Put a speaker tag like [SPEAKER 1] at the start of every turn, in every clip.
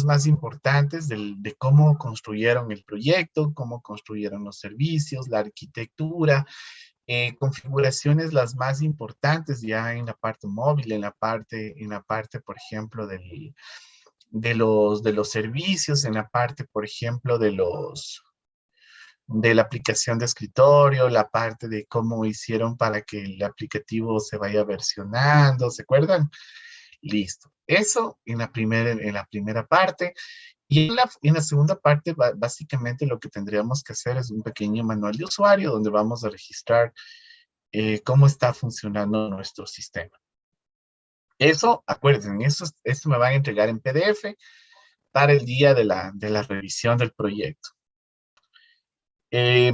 [SPEAKER 1] más importantes de cómo construyeron el proyecto, cómo construyeron los servicios, la arquitectura, configuraciones las más importantes ya en la parte móvil, en la parte, por ejemplo, de los servicios, en la parte, por ejemplo, de la aplicación de escritorio, la parte de cómo hicieron para que el aplicativo se vaya versionando, ¿se acuerdan? Listo. Eso en la primera parte. Y en la segunda parte, básicamente lo que tendríamos que hacer es un pequeño manual de usuario donde vamos a registrar cómo está funcionando nuestro sistema. Eso, acuérdense, eso me van a entregar en PDF para el día de la revisión del proyecto. Eh,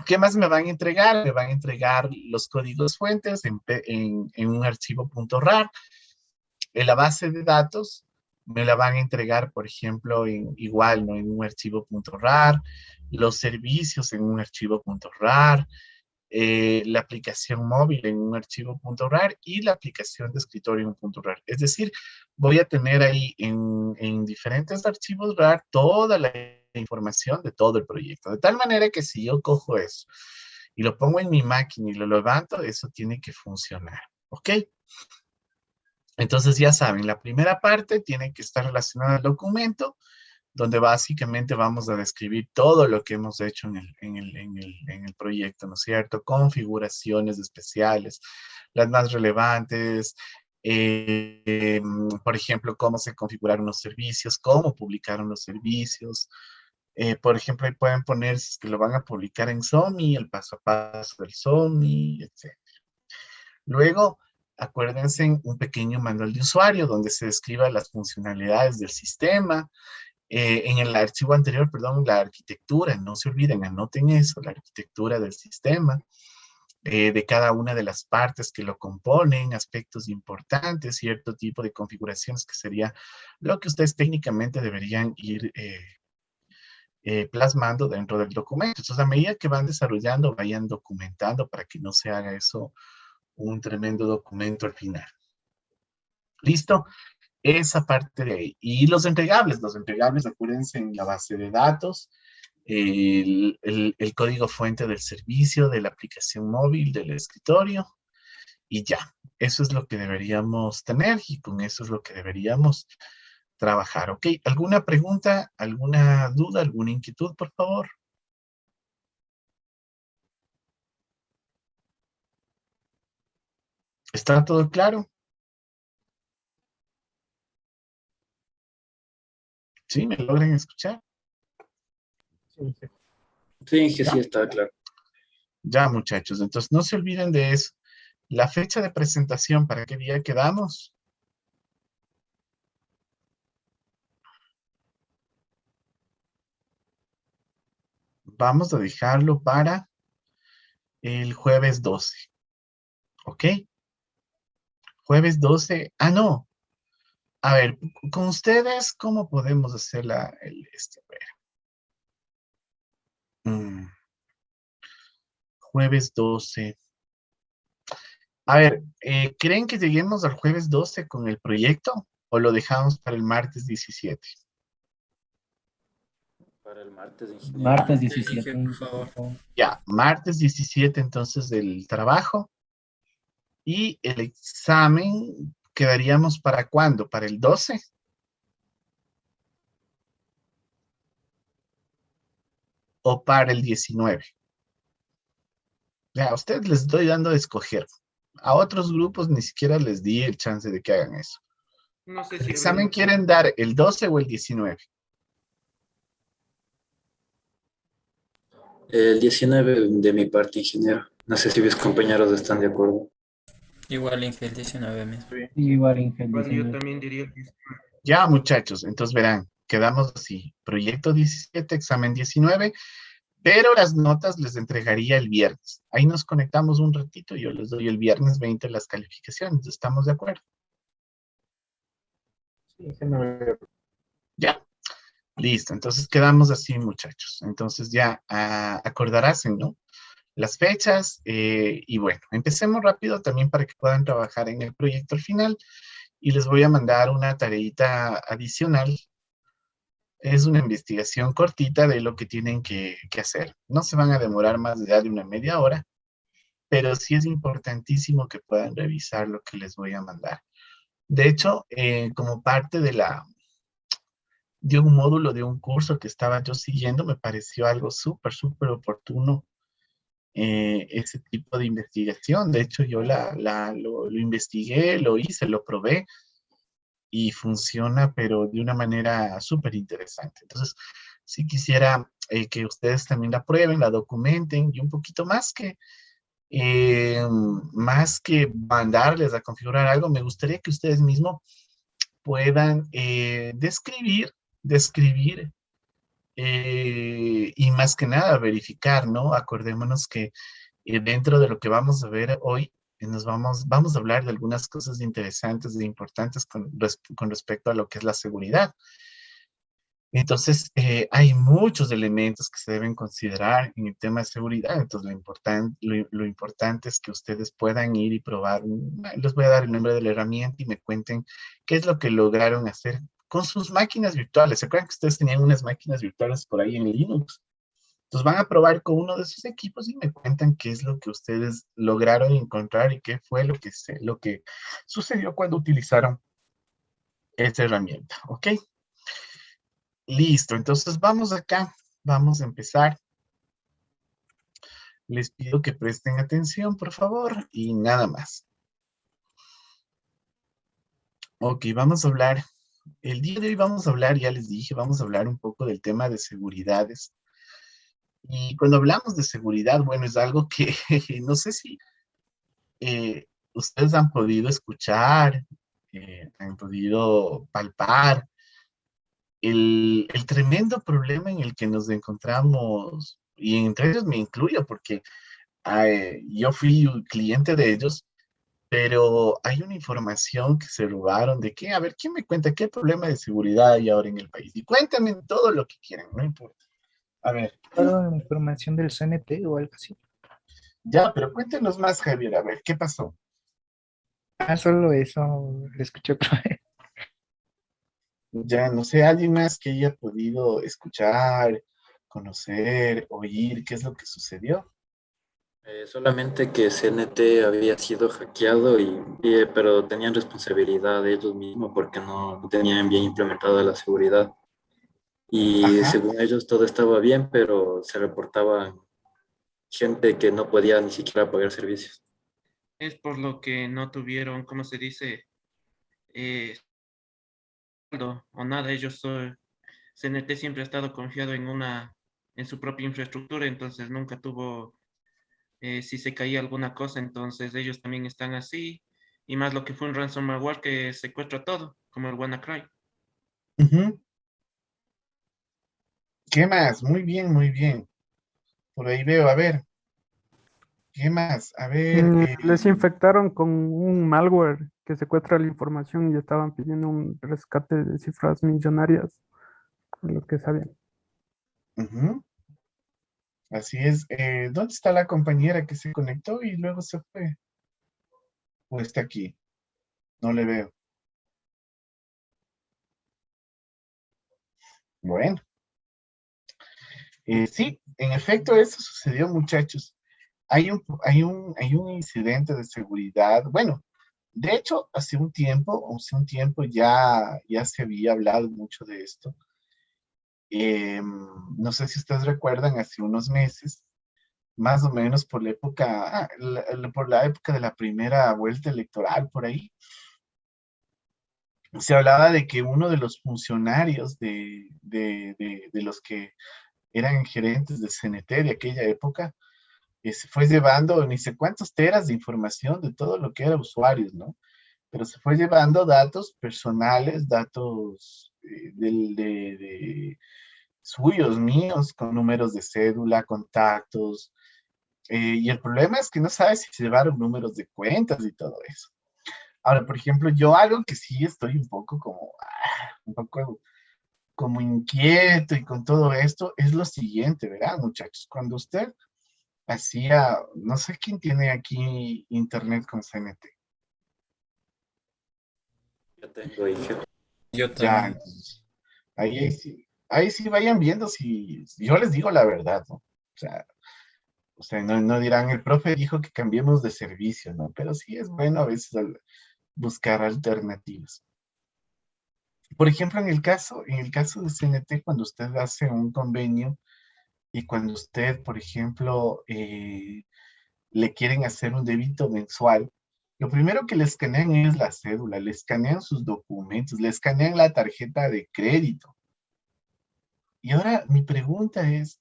[SPEAKER 1] ¿Qué más me van a entregar? Me van a entregar los códigos fuentes en un archivo .rar. En la base de datos me la van a entregar, por ejemplo, igual, ¿no? En un archivo .rar, los servicios en un archivo .rar, la aplicación móvil en un archivo .rar y la aplicación de escritorio en un .rar. Es decir, voy a tener ahí en diferentes archivos RAR toda la información de todo el proyecto. De tal manera que si yo cojo eso y lo pongo en mi máquina y lo levanto, eso tiene que funcionar. ¿Ok? Entonces ya saben, la primera parte tiene que estar relacionada al documento, donde básicamente vamos a describir todo lo que hemos hecho en el proyecto, ¿no es cierto? Configuraciones especiales, las más relevantes, por ejemplo, cómo se configuraron los servicios, cómo publicaron los servicios. Por ejemplo, ahí pueden poner si es que lo van a publicar en SOMI, el paso a paso del SOMI, etc. Luego, acuérdense un pequeño manual de usuario donde se describan las funcionalidades del sistema. En el archivo anterior, perdón, la arquitectura, no se olviden, anoten eso, la arquitectura del sistema, de cada una de las partes que lo componen, aspectos importantes, cierto tipo de configuraciones que sería lo que ustedes técnicamente deberían ir plasmando dentro del documento. Entonces, a medida que van desarrollando, vayan documentando para que no se haga eso un tremendo documento al final. ¿Listo? Esa parte de ahí. Y los entregables, acuérdense en la base de datos, el código fuente del servicio, de la aplicación móvil, del escritorio, y ya. Eso es lo que deberíamos tener y con eso es lo que deberíamos trabajar. ¿Ok? ¿Alguna pregunta, alguna duda, alguna inquietud, por favor? ¿Está todo claro? ¿Sí? ¿Me logran escuchar?
[SPEAKER 2] Sí, que sí
[SPEAKER 1] ¿Ya?
[SPEAKER 2] está claro.
[SPEAKER 1] Ya, muchachos. Entonces, no se olviden de eso. La fecha de presentación, ¿para qué día quedamos? Vamos a dejarlo para el jueves 12. ¿Ok? Jueves 12. Ah, no. A ver, con ustedes, ¿cómo podemos hacer a ver. Jueves 12. A ver, ¿creen que lleguemos al jueves 12 con el proyecto o lo dejamos para el martes 17?
[SPEAKER 2] Para el martes, ingeniero.
[SPEAKER 3] Martes
[SPEAKER 4] Elige,
[SPEAKER 3] 17,
[SPEAKER 4] por
[SPEAKER 3] por
[SPEAKER 4] favor.
[SPEAKER 3] favor.
[SPEAKER 1] Ya, martes 17 entonces del trabajo. Y el examen quedaríamos ¿para cuándo? ¿Para el 12? ¿O para el 19? Ya, a ustedes les estoy dando a escoger. A otros grupos ni siquiera les di el chance de que hagan eso.
[SPEAKER 4] No sé
[SPEAKER 1] ¿El
[SPEAKER 4] si
[SPEAKER 1] examen quieren dar el 12 o el 19?
[SPEAKER 2] El 19 de mi parte, ingeniero. No sé si mis compañeros están de acuerdo.
[SPEAKER 4] igual Inge el 19 mismo.
[SPEAKER 3] Igual Ingel
[SPEAKER 4] Bueno, yo
[SPEAKER 3] 19.
[SPEAKER 4] también diría que
[SPEAKER 1] Ya, muchachos, entonces verán, quedamos así. Proyecto 17, examen 19, pero las notas les entregaría el viernes. Ahí nos conectamos un ratito y yo les doy el viernes 20 las calificaciones. ¿Estamos de acuerdo? Ya. Listo, entonces quedamos así, muchachos. Entonces ya acordarás, ¿no? Las fechas y bueno, empecemos rápido también para que puedan trabajar en el proyecto al final y les voy a mandar una tareita adicional Es una investigación cortita de lo que tienen que hacer. No se van a demorar más allá de una media hora, pero sí es importantísimo que puedan revisar lo que les voy a mandar. De hecho, como parte de un módulo, de un curso que estaba yo siguiendo, me pareció algo súper, súper oportuno ese tipo de investigación. De hecho, yo lo investigué, lo hice, lo probé y funciona, pero de una manera súper interesante. Entonces, sí quisiera que ustedes también la prueben, la documenten y un poquito más que mandarles a configurar algo, me gustaría que ustedes mismos puedan describir y más que nada verificar, ¿no? Acordémonos que dentro de lo que vamos a ver hoy, vamos a hablar de algunas cosas interesantes e importantes con respecto a lo que es la seguridad. Entonces, hay muchos elementos que se deben considerar en el tema de seguridad. Entonces, lo importante es que ustedes puedan ir y probar. Les voy a dar el nombre de la herramienta y me cuenten qué es lo que lograron hacer con sus máquinas virtuales. ¿Se acuerdan que ustedes tenían unas máquinas virtuales por ahí en Linux? Entonces, van a probar con uno de sus equipos y me cuentan qué es lo que ustedes lograron encontrar y qué fue lo que sucedió cuando utilizaron esa herramienta. ¿Ok? Listo, entonces vamos acá, vamos a empezar. Les pido que presten atención, por favor, y nada más. Ok, vamos a hablar, el día de hoy vamos a hablar, ya les dije, vamos a hablar un poco del tema de seguridades. Y cuando hablamos de seguridad, bueno, es algo que no sé si ustedes han podido escuchar, han podido palpar el tremendo problema en el que nos encontramos, y entre ellos me incluyo, porque yo fui un cliente de ellos, pero hay una información que se robaron de que, a ver, ¿quién me cuenta qué problema de seguridad hay ahora en el país? Y cuéntame todo lo que quieran, no importa. A ver,
[SPEAKER 3] Toda la información del CNT o algo así.
[SPEAKER 1] ya, pero cuéntenos más, Javier, a ver, ¿qué pasó?
[SPEAKER 3] Ah, solo eso lo escuché otra vez.
[SPEAKER 1] Ya, no sé, alguien más que haya podido escuchar, conocer, oír, qué es lo que sucedió.
[SPEAKER 2] Solamente que CNT había sido hackeado pero tenían responsabilidad de ellos mismos porque no tenían bien implementada la seguridad. Y
[SPEAKER 1] Ajá.
[SPEAKER 2] según ellos todo estaba bien, pero se reportaba gente que no podía ni siquiera pagar servicios.
[SPEAKER 4] Es por lo que no tuvieron, ¿cómo se dice? Eh, o nada, CNT siempre ha estado confiado en su propia infraestructura, entonces nunca tuvo, si se caía alguna cosa, entonces ellos también están así, y más lo que fue un ransomware que secuestra todo, como el WannaCry.
[SPEAKER 1] Ujú. ¿Qué más? Muy bien, muy bien. Por ahí veo, a ver, ¿qué más? A ver,
[SPEAKER 5] Les infectaron con un malware que secuestra la información y estaban pidiendo un rescate de cifras millonarias, de lo que sabían.
[SPEAKER 1] ujú, así es. ¿Dónde está la compañera que se conectó y luego se fue? ¿O está aquí? No le veo. Bueno, sí, en efecto, eso sucedió, muchachos. Hay un incidente de seguridad. Bueno, de hecho, hace un tiempo ya se había hablado mucho de esto. No sé si ustedes recuerdan, hace unos meses, más o menos por la época de la primera vuelta electoral, por ahí, se hablaba de que uno de los funcionarios de los que eran gerentes de CNT de aquella época, se fue llevando ni sé cuántos teras de información de todo lo que era usuarios, ¿no? Pero se fue llevando datos personales, datos de suyos, míos, con números de cédula, contactos, y el problema es que no sabes si se llevaron números de cuentas y todo eso. Ahora, por ejemplo, yo algo que sí estoy un poco como inquieto y con todo esto es lo siguiente, ¿verdad, muchachos? Cuando usted no sé quién tiene aquí internet con CNT.
[SPEAKER 2] Yo tengo, dije,
[SPEAKER 4] Yo
[SPEAKER 1] Ya,
[SPEAKER 4] también.
[SPEAKER 1] entonces, ahí sí. ahí sí vayan viendo si yo les digo la verdad, ¿no? O sea, no, no dirán, el profe dijo que cambiemos de servicio, ¿no? Pero sí es bueno a veces buscar alternativas. Por ejemplo, en el caso de CNT, cuando usted hace un convenio y cuando usted, por ejemplo, le quieren hacer un débito mensual, lo primero que le escanean es la cédula, le escanean sus documentos, le escanean la tarjeta de crédito. Y ahora mi pregunta es,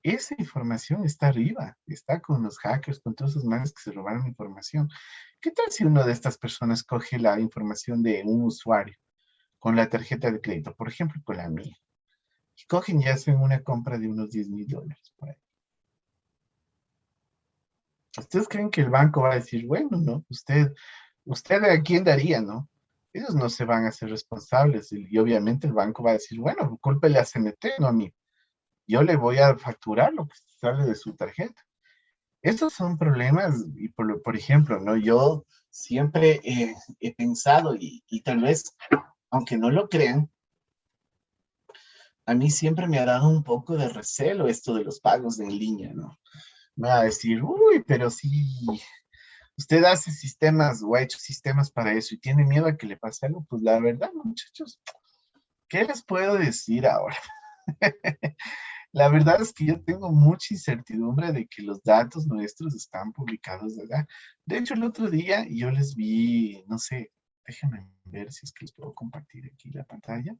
[SPEAKER 1] esa información está arriba, está con los hackers, con todos esos manes que se robaron información. ¿Qué tal si una de estas personas coge la información de un usuario con la tarjeta de crédito, por ejemplo, con la mía, y cogen y hacen una compra de unos $10,000 por ahí? ¿Ustedes creen que el banco va a decir, bueno, no, usted a quién daría, no? Ellos no se van a hacer responsables y obviamente el banco va a decir, bueno, cúlpele a CNT, no a mí. Yo le voy a facturar lo que sale de su tarjeta. Estos son problemas y por ejemplo, ¿no? Yo siempre he pensado y tal vez, aunque no lo crean, a mí siempre me ha dado un poco de recelo esto de los pagos en línea, ¿no? Me va a decir, uy, pero si usted hace sistemas o ha hecho sistemas para eso y tiene miedo a que le pase algo, pues la verdad, muchachos, ¿qué les puedo decir ahora? La verdad es que yo tengo mucha incertidumbre de que los datos nuestros están publicados allá. De hecho, el otro día yo les vi, no sé, déjenme ver si es que les puedo compartir aquí la pantalla.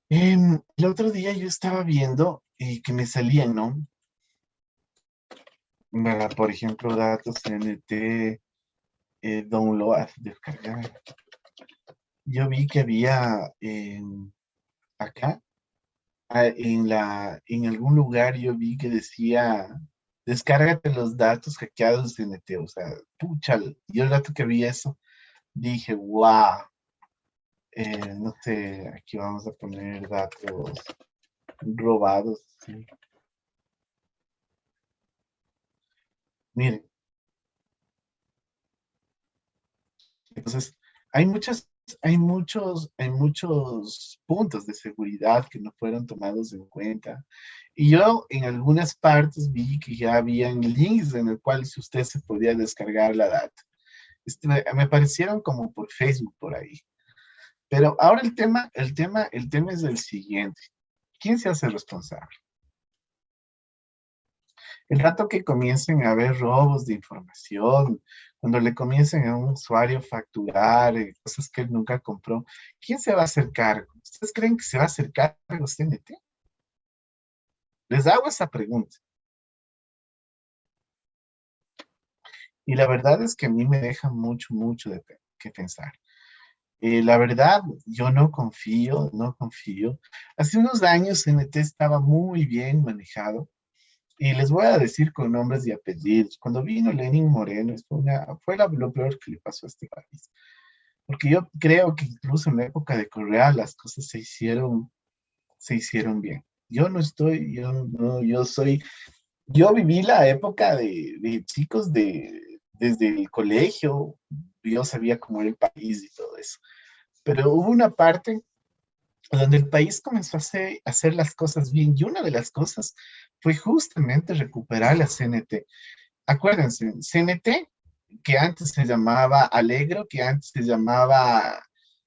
[SPEAKER 1] El otro día yo estaba viendo que me salían, ¿no? Por ejemplo, datos CNT, download, descargar. Yo vi que había acá, en algún lugar yo vi que decía, descárgate los datos hackeados de CNT. O sea, pucha, yo el rato que vi eso, dije, wow, no sé, aquí vamos a poner datos robados. Sí. Miren, entonces, hay muchos puntos de seguridad que no fueron tomados en cuenta. Y yo en algunas partes vi que ya habían links en el cual si usted se podía descargar la data. Me parecieron como por Facebook por ahí. Pero ahora el tema es el siguiente. ¿Quién se hace responsable? El rato que comiencen a haber robos de información, cuando le comiencen a un usuario facturar cosas que él nunca compró, ¿quién se va a hacer cargo? ¿Ustedes creen que se va a hacer cargo CNT? Les hago esa pregunta. Y la verdad es que a mí me deja mucho, mucho que pensar. La verdad, yo no confío, no confío. Hace unos años CNT estaba muy bien manejado. Y les voy a decir con nombres y apellidos. Cuando vino Lenin Moreno, lo peor que le pasó a este país. Porque yo creo que incluso en la época de Correa las cosas se hicieron bien. Yo no estoy, yo no, yo viví la época de chicos desde el colegio, yo sabía cómo era el país y todo eso. Pero hubo una parte donde el país comenzó a hacer las cosas bien, y una de las cosas fue justamente recuperar la CNT. Acuérdense, CNT, que antes se llamaba Alegro, que antes se llamaba,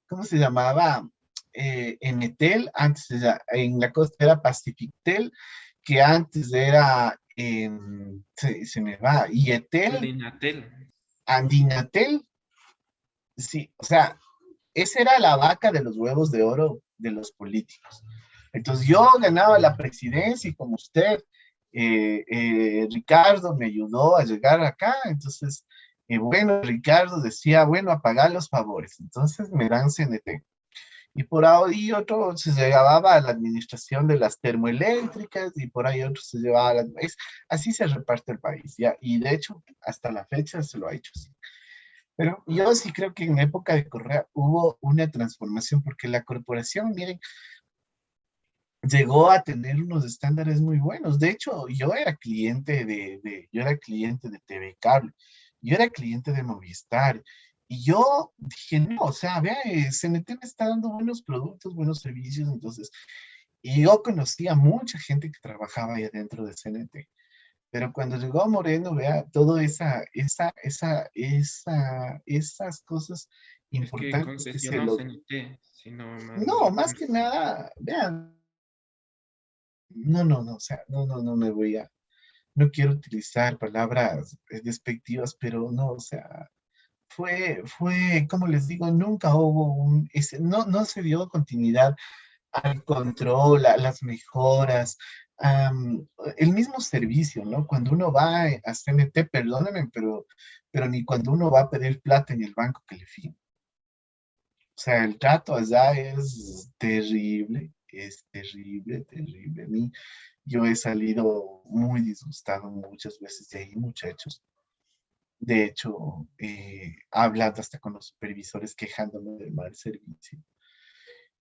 [SPEAKER 1] ¿cómo se llamaba? Enetel, en la costa era Pacifictel, que antes era, se me va, Yetel,
[SPEAKER 4] Andinatel.
[SPEAKER 1] Andinatel, sí, o sea, esa era la vaca de los huevos de oro de los políticos. Entonces yo ganaba la presidencia y como usted, Ricardo me ayudó a llegar acá, entonces, bueno, Ricardo decía, bueno, a pagar los favores, entonces me dan CNT. Y por ahí otro se llevaba a la administración de las termoeléctricas y por ahí otro se llevaba a así se reparte el país, ¿ya? Y de hecho, hasta la fecha se lo ha hecho así. Pero yo sí creo que en época de Correa hubo una transformación porque la corporación, miren, llegó a tener unos estándares muy buenos. De hecho, yo era cliente de TV Cable, yo era cliente de Movistar Y yo dije, no, o sea, vea, CNT me está dando buenos productos, buenos servicios, entonces, y yo conocía mucha gente que trabajaba ahí adentro de CNT. Pero cuando llegó Moreno, vea, toda esas cosas
[SPEAKER 4] Es que
[SPEAKER 1] importantes que se
[SPEAKER 4] concesionó
[SPEAKER 1] lo...
[SPEAKER 4] CNT, si no mal no
[SPEAKER 1] No, más
[SPEAKER 4] recuerdo.
[SPEAKER 1] que nada, vean, no, o sea, no me voy a, no quiero utilizar palabras despectivas, pero no, o sea, como les digo, nunca hubo no se dio continuidad al control, a las mejoras, el mismo servicio, ¿no? Cuando uno va a CNT, perdónenme, pero ni cuando uno va a pedir plata en el banco que le fíen. O sea, el trato allá es terrible, terrible. A mí, yo he salido muy disgustado muchas veces de ahí, muchachos. De hecho, hablando hasta con los supervisores quejándome del mal servicio.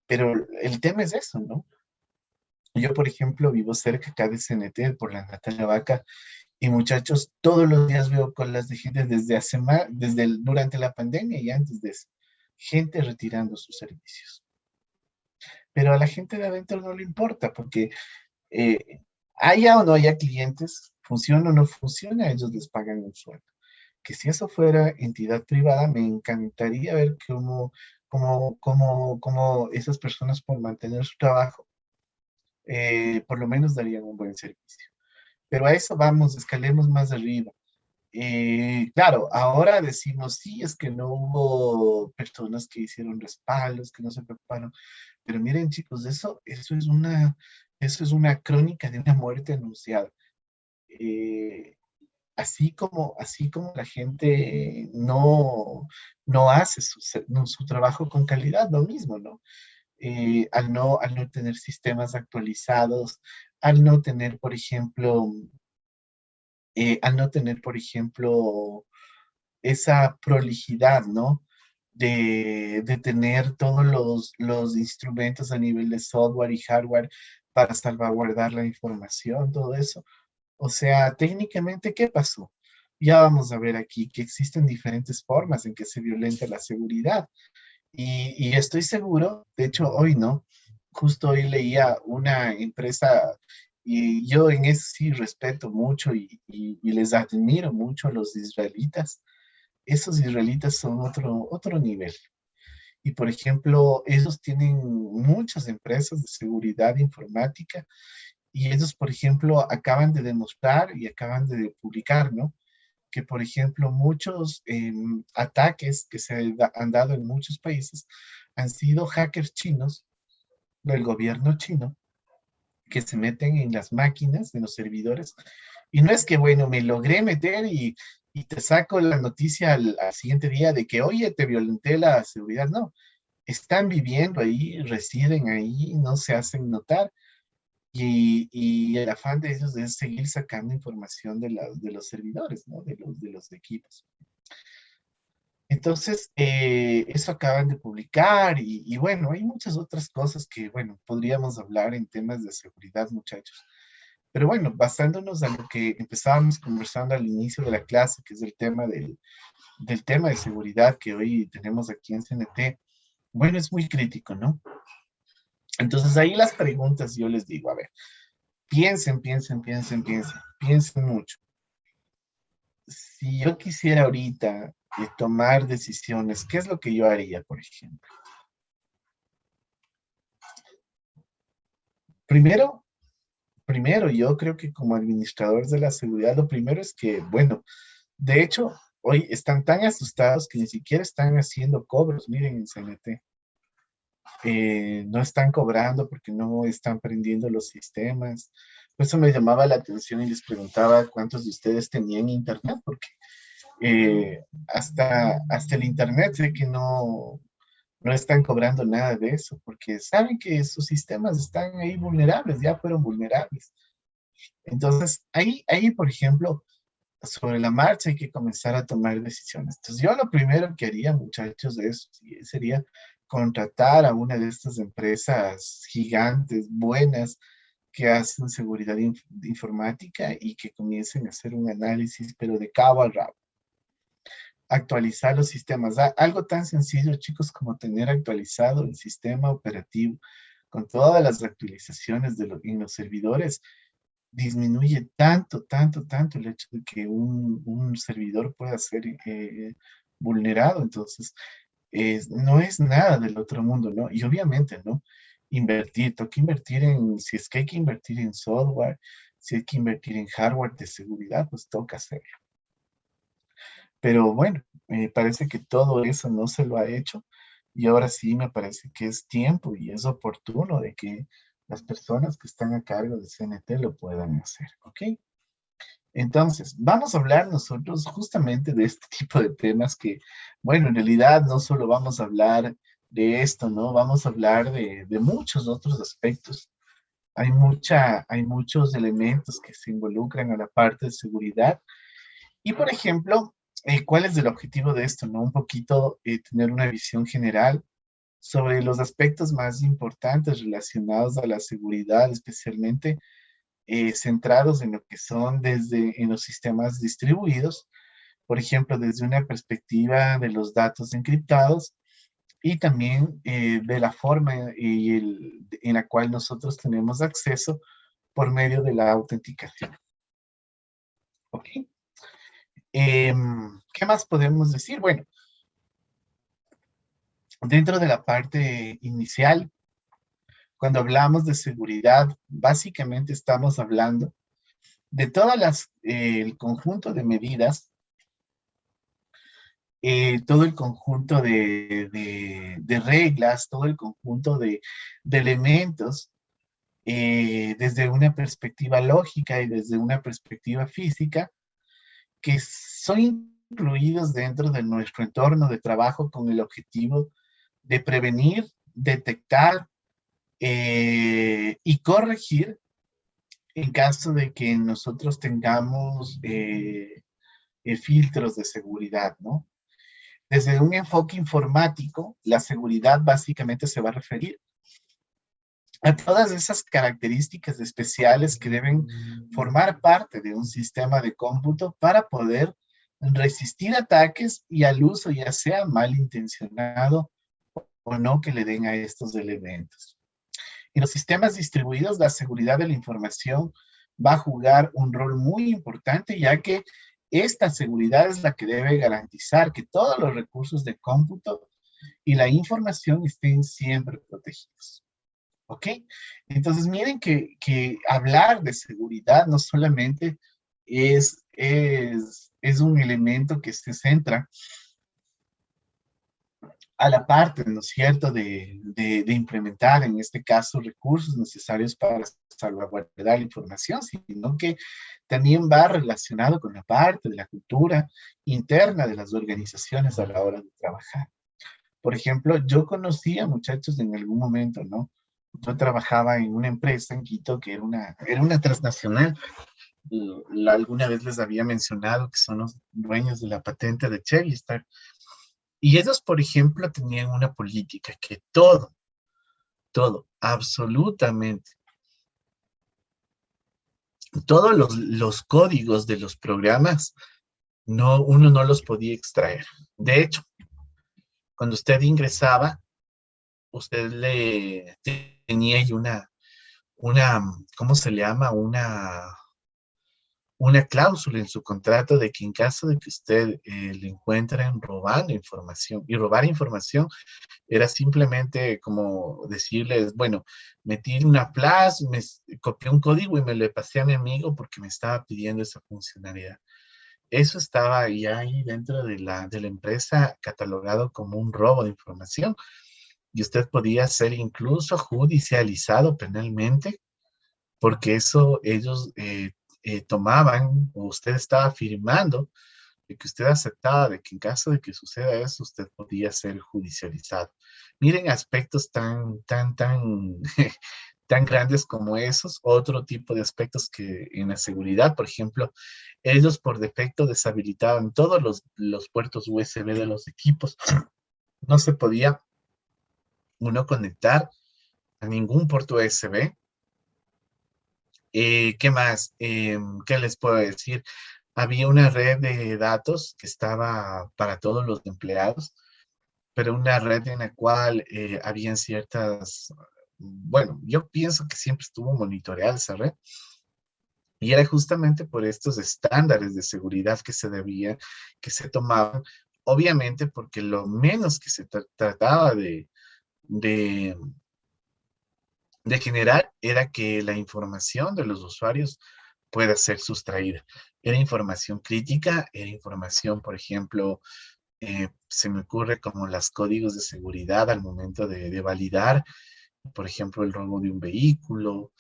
[SPEAKER 1] Pero el tema es eso, ¿no? Yo, por ejemplo, vivo cerca acá de CNT, por la Natalia Vaca, y muchachos, todos los días veo colas de gente desde durante la pandemia y antes de eso. Gente retirando sus servicios. Pero a la gente de adentro no le importa, porque eh, haya o no haya clientes, funciona o no funciona, ellos les pagan un sueldo. Que si eso fuera entidad privada, me encantaría ver cómo esas personas por mantener su trabajo, por lo menos darían un buen servicio. Pero a eso vamos, escalemos más arriba. Claro, ahora decimos, sí, es que no hubo personas que hicieron respaldos, que no se preocuparon, pero miren chicos, eso es una crónica de una muerte anunciada. Eh, así como la gente no hace su trabajo con calidad, lo mismo, ¿no? Al no tener sistemas actualizados, al no tener, por ejemplo, esa prolijidad, ¿no? De tener todos los instrumentos a nivel de software y hardware para salvaguardar la información, todo eso. O sea, técnicamente, ¿qué pasó? Ya vamos a ver aquí que existen diferentes formas en que se violenta la seguridad. Y estoy seguro, de hecho hoy no, justo hoy leía una empresa y yo en eso sí respeto mucho y les admiro mucho a los israelitas. Esos israelitas son otro nivel. Y por ejemplo, ellos tienen muchas empresas de seguridad informática y ellos, por ejemplo, acaban de demostrar y acaban de publicar, ¿no? Que, por ejemplo, muchos ataques que han dado en muchos países han sido hackers chinos del gobierno chino que se meten en las máquinas de los servidores. Y no es que, bueno, me logré meter y te saco la noticia al siguiente día de que, oye, te violenté la seguridad. No, están viviendo ahí, residen ahí, no se hacen notar. Y el afán de ellos es seguir sacando información de los servidores, ¿no? De los equipos. Entonces, eso acaban de publicar y bueno, hay muchas otras cosas que, bueno, podríamos hablar en temas de seguridad, muchachos. Pero bueno, basándonos a lo que empezábamos conversando al inicio de la clase, que es el tema del tema de seguridad que hoy tenemos aquí en CNT, bueno, es muy crítico, ¿no? Entonces ahí las preguntas yo les digo, a ver, piensen mucho. Si yo quisiera ahorita tomar decisiones, ¿qué es lo que yo haría, por ejemplo? Primero, yo creo que como administrador de la seguridad, lo primero es que, bueno, de hecho, hoy están tan asustados que ni siquiera están haciendo cobros, miren en CNT. No están cobrando porque no están prendiendo los sistemas. Por eso me llamaba la atención y les preguntaba cuántos de ustedes tenían internet, porque hasta el internet sé que no están cobrando nada de eso, porque saben que sus sistemas están ahí vulnerables, ya fueron vulnerables. Entonces, por ejemplo, sobre la marcha hay que comenzar a tomar decisiones. Entonces, yo lo primero que haría, muchachos, sería contratar a una de estas empresas gigantes, buenas, que hacen seguridad informática y que comiencen a hacer un análisis, pero de cabo a rabo. actualizar los sistemas. Algo tan sencillo, chicos, como tener actualizado el sistema operativo con todas las actualizaciones en los servidores, disminuye tanto, tanto, tanto el hecho de que un servidor pueda ser vulnerado. Entonces, no es nada del otro mundo, ¿no? Y obviamente, ¿no? Toca invertir si es que hay que invertir en software, si hay que invertir en hardware de seguridad, pues toca hacerlo. Pero bueno, parece que todo eso no se lo ha hecho y ahora sí me parece que es tiempo y es oportuno de que las personas que están a cargo de CNT lo puedan hacer, ¿ok? Entonces, vamos a hablar nosotros justamente de este tipo de temas que, bueno, en realidad no solo vamos a hablar de esto, ¿no? Vamos a hablar de muchos otros aspectos. Hay muchos elementos que se involucran a la parte de seguridad. Y, por ejemplo, ¿cuál es el objetivo de esto, no? Un poquito tener una visión general sobre los aspectos más importantes relacionados a la seguridad, especialmente centrados en lo que son en los sistemas distribuidos, por ejemplo, desde una perspectiva de los datos encriptados y también de la forma en la cual nosotros tenemos acceso por medio de la autenticación. ¿Ok? ¿Qué más podemos decir? Bueno, dentro de la parte inicial, cuando hablamos de seguridad, básicamente estamos hablando de el conjunto de medidas, todo el conjunto de reglas, todo el conjunto de elementos, desde una perspectiva lógica y desde una perspectiva física, que son incluidos dentro de nuestro entorno de trabajo con el objetivo de prevenir, detectar y corregir en caso de que nosotros tengamos filtros de seguridad, ¿no? Desde un enfoque informático, la seguridad básicamente se va a referir a todas esas características especiales que deben formar parte de un sistema de cómputo para poder resistir ataques y al uso, ya sea malintencionado o no, que le den a estos elementos. En los sistemas distribuidos, la seguridad de la información va a jugar un rol muy importante, ya que esta seguridad es la que debe garantizar que todos los recursos de cómputo y la información estén siempre protegidos. ¿Ok? Entonces, miren que hablar de seguridad no solamente es un elemento que se centra a la parte, ¿no es cierto?, de implementar, en este caso, recursos necesarios para salvaguardar la información, sino que también va relacionado con la parte de la cultura interna de las organizaciones a la hora de trabajar. Por ejemplo, yo conocía muchachos en algún momento, ¿no? Yo trabajaba en una empresa en Quito que era una transnacional. Alguna vez les había mencionado que son los dueños de la patente de Chevy Star. Y ellos, por ejemplo, tenían una política que todo, absolutamente, todos los códigos de los programas, uno no los podía extraer. De hecho, cuando usted ingresaba, usted tenía ahí ¿cómo se le llama? Una cláusula en su contrato de que en caso de que usted le encuentren robando información, y robar información era simplemente como decirles, bueno, metí una flash, copié un código y me lo pasé a mi amigo porque me estaba pidiendo esa funcionalidad. Eso estaba ya ahí dentro de la empresa catalogado como un robo de información y usted podía ser incluso judicializado penalmente porque eso ellos tomaban o usted estaba firmando de que usted aceptaba de que en caso de que suceda eso, usted podía ser judicializado. Miren aspectos tan tan grandes como esos, otro tipo de aspectos que en la seguridad, por ejemplo, ellos por defecto deshabilitaban todos los puertos USB de los equipos. No se podía uno conectar a ningún puerto USB. ¿Qué más? ¿Qué les puedo decir? había una red de datos que estaba para todos los empleados, pero una red en la cual habían ciertas, bueno, yo pienso que siempre estuvo monitoreada esa red, y era justamente por estos estándares de seguridad que se tomaban, obviamente porque lo menos que se trataba de, de generar era que la información de los usuarios pueda ser sustraída. Era información crítica, era información, por ejemplo, se me ocurre como los códigos de seguridad al momento de validar, por ejemplo, el robo de un vehículo,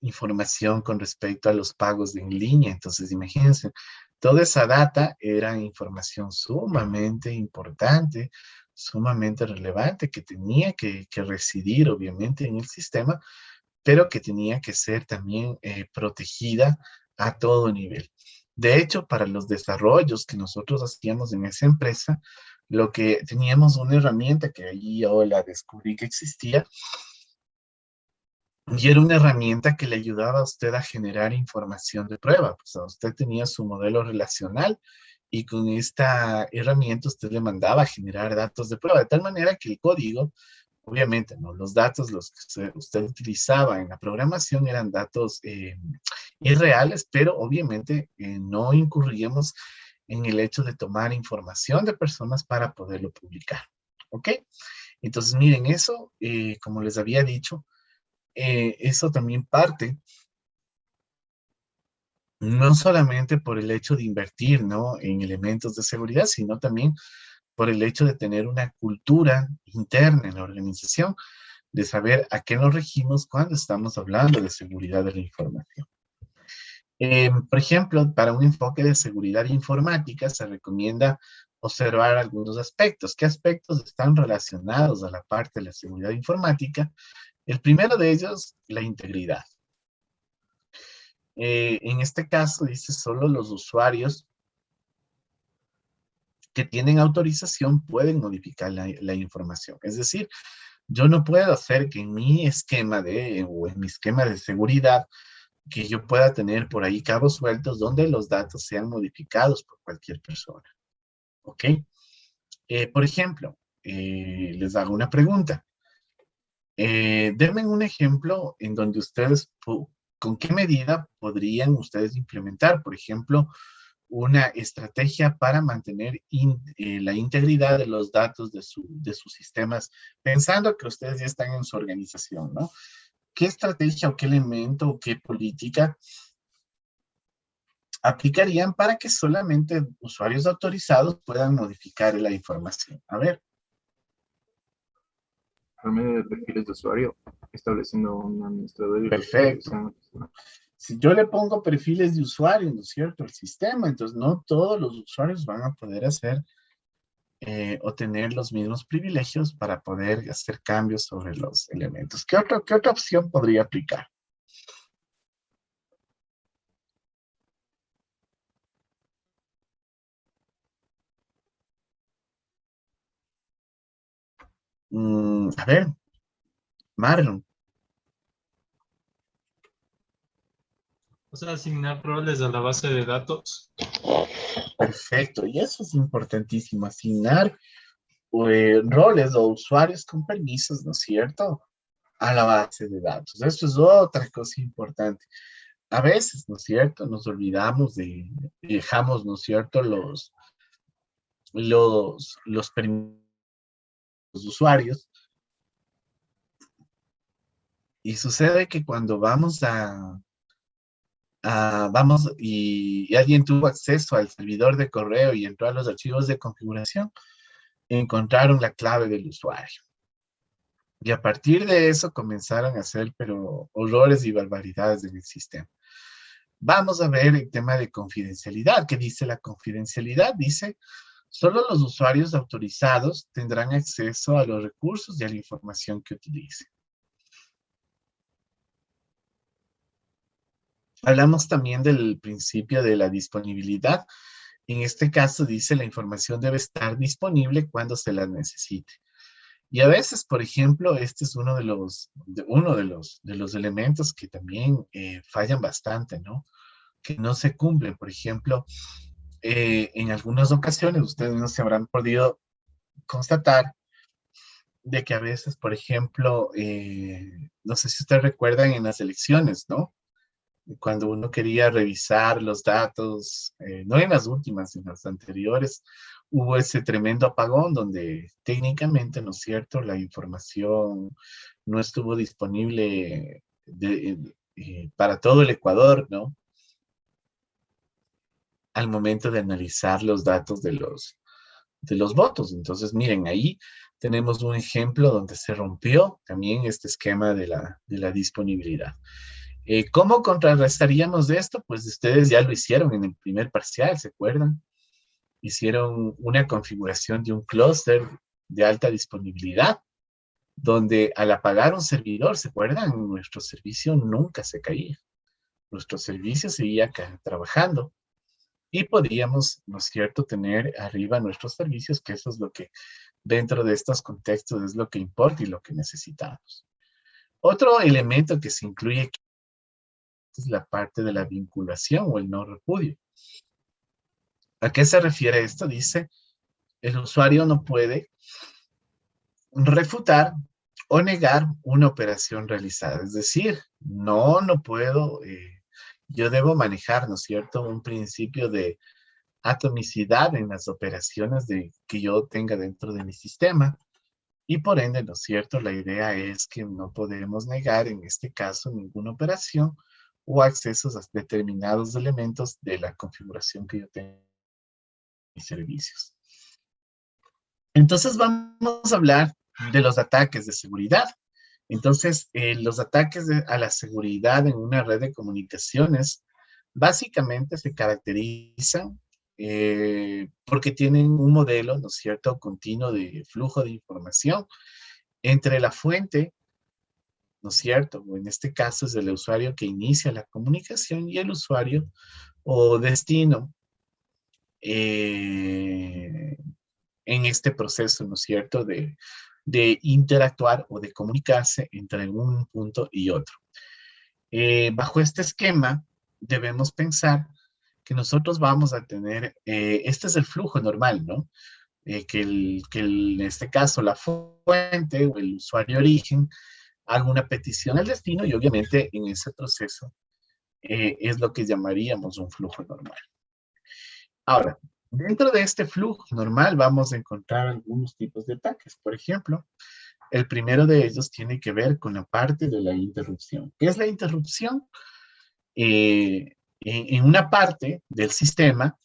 [SPEAKER 1] información con respecto a los pagos en línea. Entonces, imagínense, toda esa data era información sumamente importante, sumamente relevante, que tenía que residir, obviamente, en el sistema, pero que tenía que ser también protegida a todo nivel. De hecho, para los desarrollos que nosotros hacíamos en esa empresa, lo que teníamos una herramienta que allí yo la descubrí que existía, y era una herramienta que le ayudaba a usted a generar información de prueba. Pues usted tenía su modelo relacional y con esta herramienta usted le mandaba a generar datos de prueba, de tal manera que el código, obviamente, ¿no? Los datos los que usted utilizaba en la programación eran datos irreales, pero obviamente no incurríamos en el hecho de tomar información de personas para poderlo publicar. ¿Ok? Entonces, miren, eso, como les había dicho, eso también parte no solamente por el hecho de invertir, ¿no? En elementos de seguridad, sino también por el hecho de tener una cultura interna en la organización, de saber a qué nos regimos cuando estamos hablando de seguridad de la información. Por ejemplo, para un enfoque de seguridad informática se recomienda observar algunos aspectos. ¿Qué aspectos están relacionados a la parte de la seguridad informática? El primero de ellos, la integridad. En este caso, dice, solo los usuarios que tienen autorización pueden modificar la información. Es decir, yo no puedo hacer que en mi esquema o en mi esquema de seguridad, que yo pueda tener por ahí cabos sueltos donde los datos sean modificados por cualquier persona. ¿Ok? Por ejemplo, les hago una pregunta. Denme un ejemplo en donde ustedes, ¿con qué medida podrían ustedes implementar, por ejemplo, una estrategia para mantener la integridad de los datos de sus sistemas, pensando que ustedes ya están en su organización, ¿no? ¿Qué estrategia o qué elemento o qué política aplicarían para que solamente usuarios autorizados puedan modificar la información? A ver.
[SPEAKER 6] Por medio de perfiles de usuario, estableciendo un administrador y
[SPEAKER 1] Perfecto. Si yo le pongo perfiles de usuario, ¿no es cierto? El sistema, entonces no todos los usuarios van a poder hacer o tener los mismos privilegios para poder hacer cambios sobre los elementos. ¿Qué otra opción podría aplicar? A ver, Marlon.
[SPEAKER 7] O sea, asignar roles a la base de datos.
[SPEAKER 1] Perfecto, y eso es importantísimo, asignar roles o usuarios con permisos, ¿no es cierto? A la base de datos. Eso es otra cosa importante. A veces, ¿no es cierto? Nos olvidamos dejamos, ¿no es cierto? Los permisos de los usuarios. Y sucede que cuando vamos y alguien tuvo acceso al servidor de correo y entró a los archivos de configuración, encontraron la clave del usuario. Y a partir de eso comenzaron a hacer, pero horrores y barbaridades en el sistema. Vamos a ver el tema de confidencialidad. ¿Qué dice la confidencialidad? Dice, solo los usuarios autorizados tendrán acceso a los recursos y a la información que utilicen. Hablamos también del principio de la disponibilidad. En este caso dice, la información debe estar disponible cuando se la necesite. Y a veces, por ejemplo, este es uno de los elementos que también fallan bastante, ¿no? que no se cumplen. Por ejemplo, en algunas ocasiones ustedes no se habrán podido constatar de que a veces, por ejemplo, no sé si ustedes recuerdan en las elecciones, ¿no? Cuando uno quería revisar los datos, no en las últimas, en las anteriores, hubo ese tremendo apagón donde técnicamente, ¿no es cierto?, la información no estuvo disponible para todo el Ecuador, ¿no? Al momento de analizar los datos de los votos. Entonces, miren, ahí tenemos un ejemplo donde se rompió también este esquema de la disponibilidad. ¿Cómo contrarrestaríamos de esto? Pues ustedes ya lo hicieron en el primer parcial, ¿se acuerdan? Hicieron una configuración de un clúster de alta disponibilidad, donde al apagar un servidor, ¿se acuerdan? Nuestro servicio nunca se caía. Nuestro servicio seguía trabajando. Y podríamos, ¿no es cierto?, tener arriba nuestros servicios, que eso es lo que dentro de estos contextos es lo que importa y lo que necesitamos. Otro elemento que se incluye aquí es la parte de la vinculación o el no repudio. ¿A qué se refiere esto? Dice, el usuario no puede refutar o negar una operación realizada. Es decir, no puedo, yo debo manejar, ¿no es cierto?, un principio de atomicidad en las operaciones que yo tenga dentro de mi sistema. Y por ende, ¿no es cierto?, la idea es que no podemos negar en este caso ninguna operación o accesos a determinados elementos de la configuración que yo tengo en mis servicios. Entonces vamos a hablar de los ataques de seguridad. Entonces, los ataques a la seguridad en una red de comunicaciones básicamente se caracterizan porque tienen un modelo, ¿no es cierto?, continuo de flujo de información entre la fuente, ¿no es cierto?, o en este caso es el usuario que inicia la comunicación y el usuario o destino en este proceso, ¿no es cierto?, de interactuar o de comunicarse entre un punto y otro. Bajo este esquema, debemos pensar que nosotros vamos a tener, este es el flujo normal, ¿no? En este caso la fuente o el usuario origen haga una petición al destino y obviamente en ese proceso es lo que llamaríamos un flujo normal. Ahora, dentro de este flujo normal vamos a encontrar algunos tipos de ataques. Por ejemplo, el primero de ellos tiene que ver con la parte de la interrupción. ¿Qué es la interrupción? En una parte del sistema,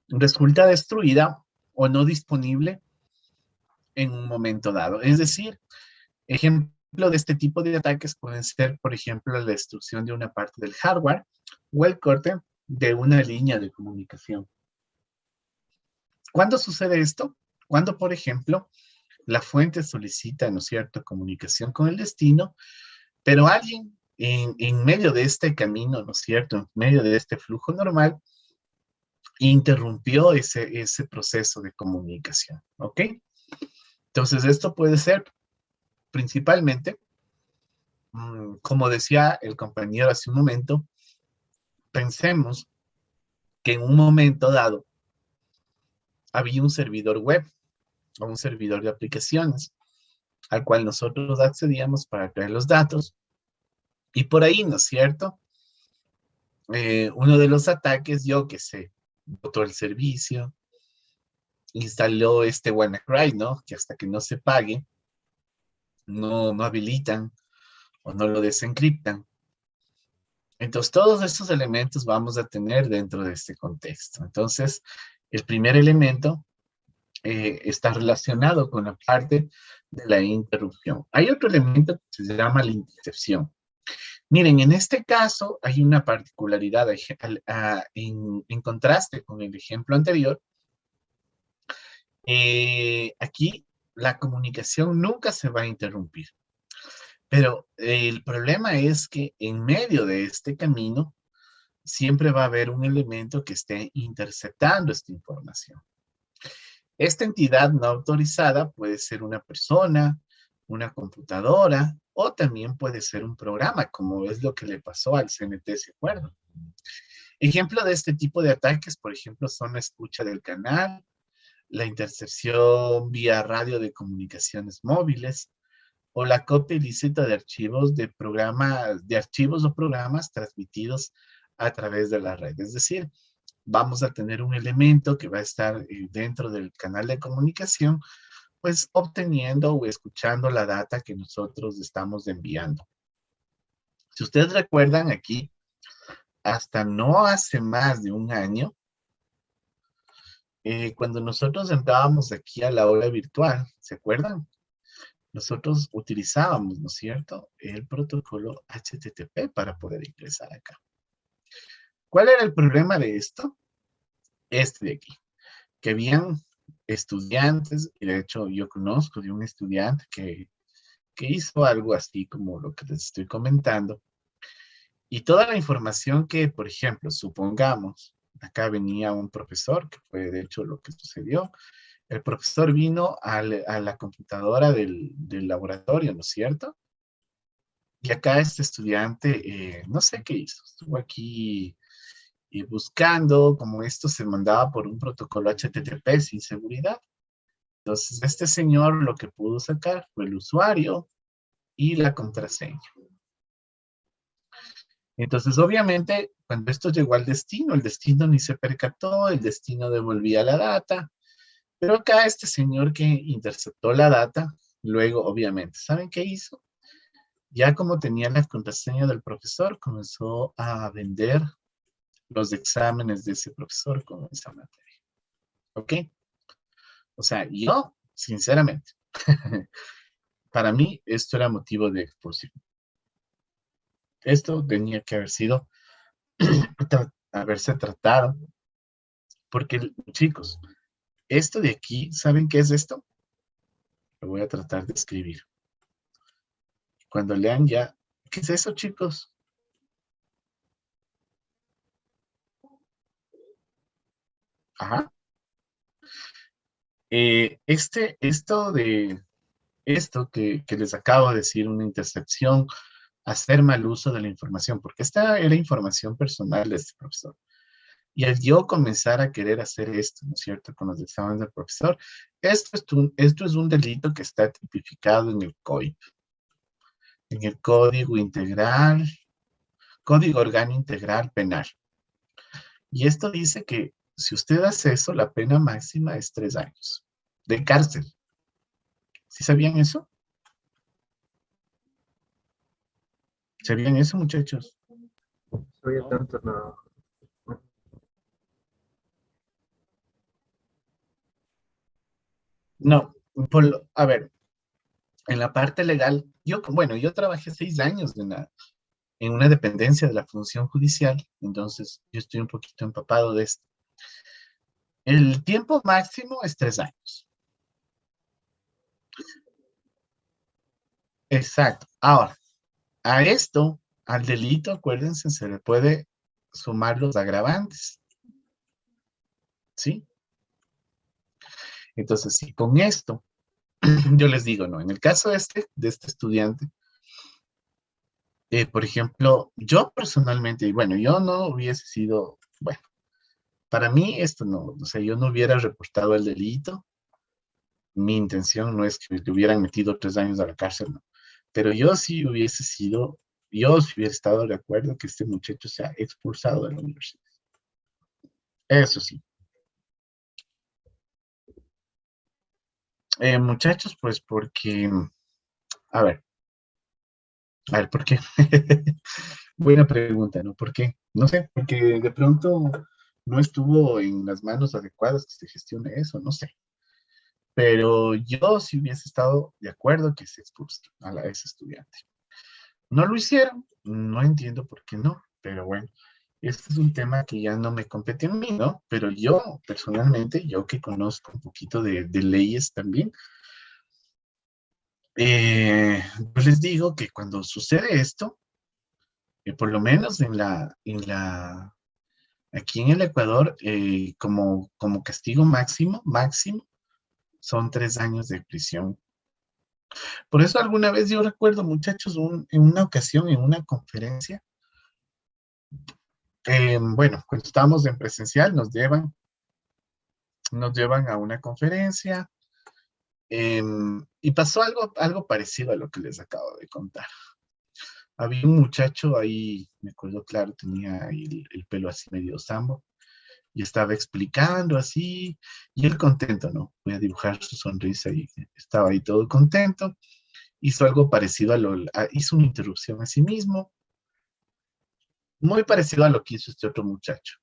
[SPEAKER 1] resulta destruida o no disponible en un momento dado. Es decir, ejemplo de este tipo de ataques pueden ser, por ejemplo, la destrucción de una parte del hardware o el corte de una línea de comunicación. ¿Cuándo sucede esto? Cuando, por ejemplo, la fuente solicita, ¿no es cierto?, comunicación con el destino, pero alguien en medio de este camino, ¿no es cierto?, en medio de este flujo normal, interrumpió ese proceso de comunicación, ¿ok? Entonces, esto puede ser principalmente, como decía el compañero hace un momento, pensemos que en un momento dado había un servidor web o un servidor de aplicaciones al cual nosotros accedíamos para traer los datos y por ahí, ¿no es cierto? Uno de los ataques, yo que sé, botó el servicio, instaló este WannaCry, ¿no? Que hasta que no se pague, no habilitan o no lo desencriptan. Entonces, todos estos elementos vamos a tener dentro de este contexto. Entonces, el primer elemento está relacionado con la parte de la interrupción. Hay otro elemento que se llama la intercepción. Miren, en este caso hay una particularidad en contraste con el ejemplo anterior. Aquí la comunicación nunca se va a interrumpir. Pero el problema es que en medio de este camino siempre va a haber un elemento que esté interceptando esta información. Esta entidad no autorizada puede ser una persona, una computadora, o también puede ser un programa, como es lo que le pasó al CNT, ¿se acuerdan? Ejemplo de este tipo de ataques, por ejemplo, son la escucha del canal, la intercepción vía radio de comunicaciones móviles, o la copia ilícita de archivos de programas, de archivos o programas transmitidos a través de la red. Es decir, vamos a tener un elemento que va a estar dentro del canal de comunicación, pues obteniendo o escuchando la data que nosotros estamos enviando. Si ustedes recuerdan aquí, hasta no hace más de un año, cuando nosotros entrábamos aquí a la aula virtual, ¿se acuerdan? Nosotros utilizábamos, ¿no es cierto?, el protocolo HTTP para poder ingresar acá. ¿Cuál era el problema de esto? Este de aquí, que habían estudiantes, y de hecho yo conozco de un estudiante que hizo algo así como lo que les estoy comentando, y toda la información que, por ejemplo, supongamos, acá venía un profesor, que fue de hecho lo que sucedió, el profesor vino a la computadora del laboratorio, ¿no es cierto? Y acá este estudiante, no sé qué hizo, estuvo aquí buscando, como esto se mandaba por un protocolo HTTP sin seguridad. Entonces, este señor lo que pudo sacar fue el usuario y la contraseña. Entonces, obviamente, cuando esto llegó al destino, el destino ni se percató, el destino devolvía la data, pero acá este señor que interceptó la data, luego, obviamente, ¿saben qué hizo? Ya como tenía la contraseña del profesor, comenzó a vender los exámenes de ese profesor con esa materia. ¿Ok? O sea, yo, sinceramente, para mí esto era motivo de expulsión. Esto tenía que haber sido, haberse tratado, porque chicos, esto de aquí, ¿saben qué es esto? Lo voy a tratar de escribir. Cuando lean ya, ¿qué es eso, chicos? Ajá. Esto que les acabo de decir, una intercepción, hacer mal uso de la información, porque esta era información personal de este profesor. Y al yo comenzar a querer hacer esto, ¿no es cierto?, con los exámenes del profesor, esto es un delito que está tipificado en el COIP, en el Código Orgánico Integral Penal. Y esto dice que si usted hace eso, la pena máxima es 3 años de cárcel. ¿Sí sabían eso? ¿Sabían eso, muchachos?
[SPEAKER 6] Sabía tanto la...
[SPEAKER 1] No, a ver, en la parte legal, bueno, yo trabajé 6 años en una dependencia de la función judicial, entonces yo estoy un poquito empapado de esto. El tiempo máximo es 3 años. Exacto. Ahora, a esto, al delito, acuérdense, se le puede sumar los agravantes. ¿Sí? Entonces, si con esto, yo les digo, no, en el caso de este estudiante, por ejemplo, yo personalmente, y bueno, yo no hubiese sido, bueno, para mí esto no, o sea, yo no hubiera reportado el delito, mi intención no es que le hubieran metido 3 años a la cárcel, no, pero yo sí hubiese sido, yo sí hubiera estado de acuerdo que este muchacho sea expulsado de la universidad. Eso sí. Muchachos, pues porque, a ver, ¿por qué? Buena pregunta, ¿no? ¿Por qué? No sé, porque de pronto no estuvo en las manos adecuadas que se gestione eso, no sé. Pero yo sí hubiese estado de acuerdo que se expulse a ese estudiante. No lo hicieron, no entiendo por qué no, pero bueno, este es un tema que ya no me compete a mí, ¿no? Pero yo, personalmente, yo que conozco un poquito de leyes también, pues les digo que cuando sucede esto, por lo menos aquí en el Ecuador, como castigo máximo, son 3 años de prisión. Por eso alguna vez yo recuerdo, muchachos, en una ocasión, en una conferencia, bueno, cuando estábamos en presencial, nos llevan a una conferencia, y pasó algo parecido a lo que les acabo de contar. Había un muchacho ahí, me acuerdo claro, tenía ahí el pelo así medio sambo, y estaba explicando así, y él contento, ¿no? Voy a dibujar su sonrisa y estaba ahí todo contento. Hizo algo parecido hizo una interrupción a sí mismo, muy parecido a lo que hizo este otro muchacho.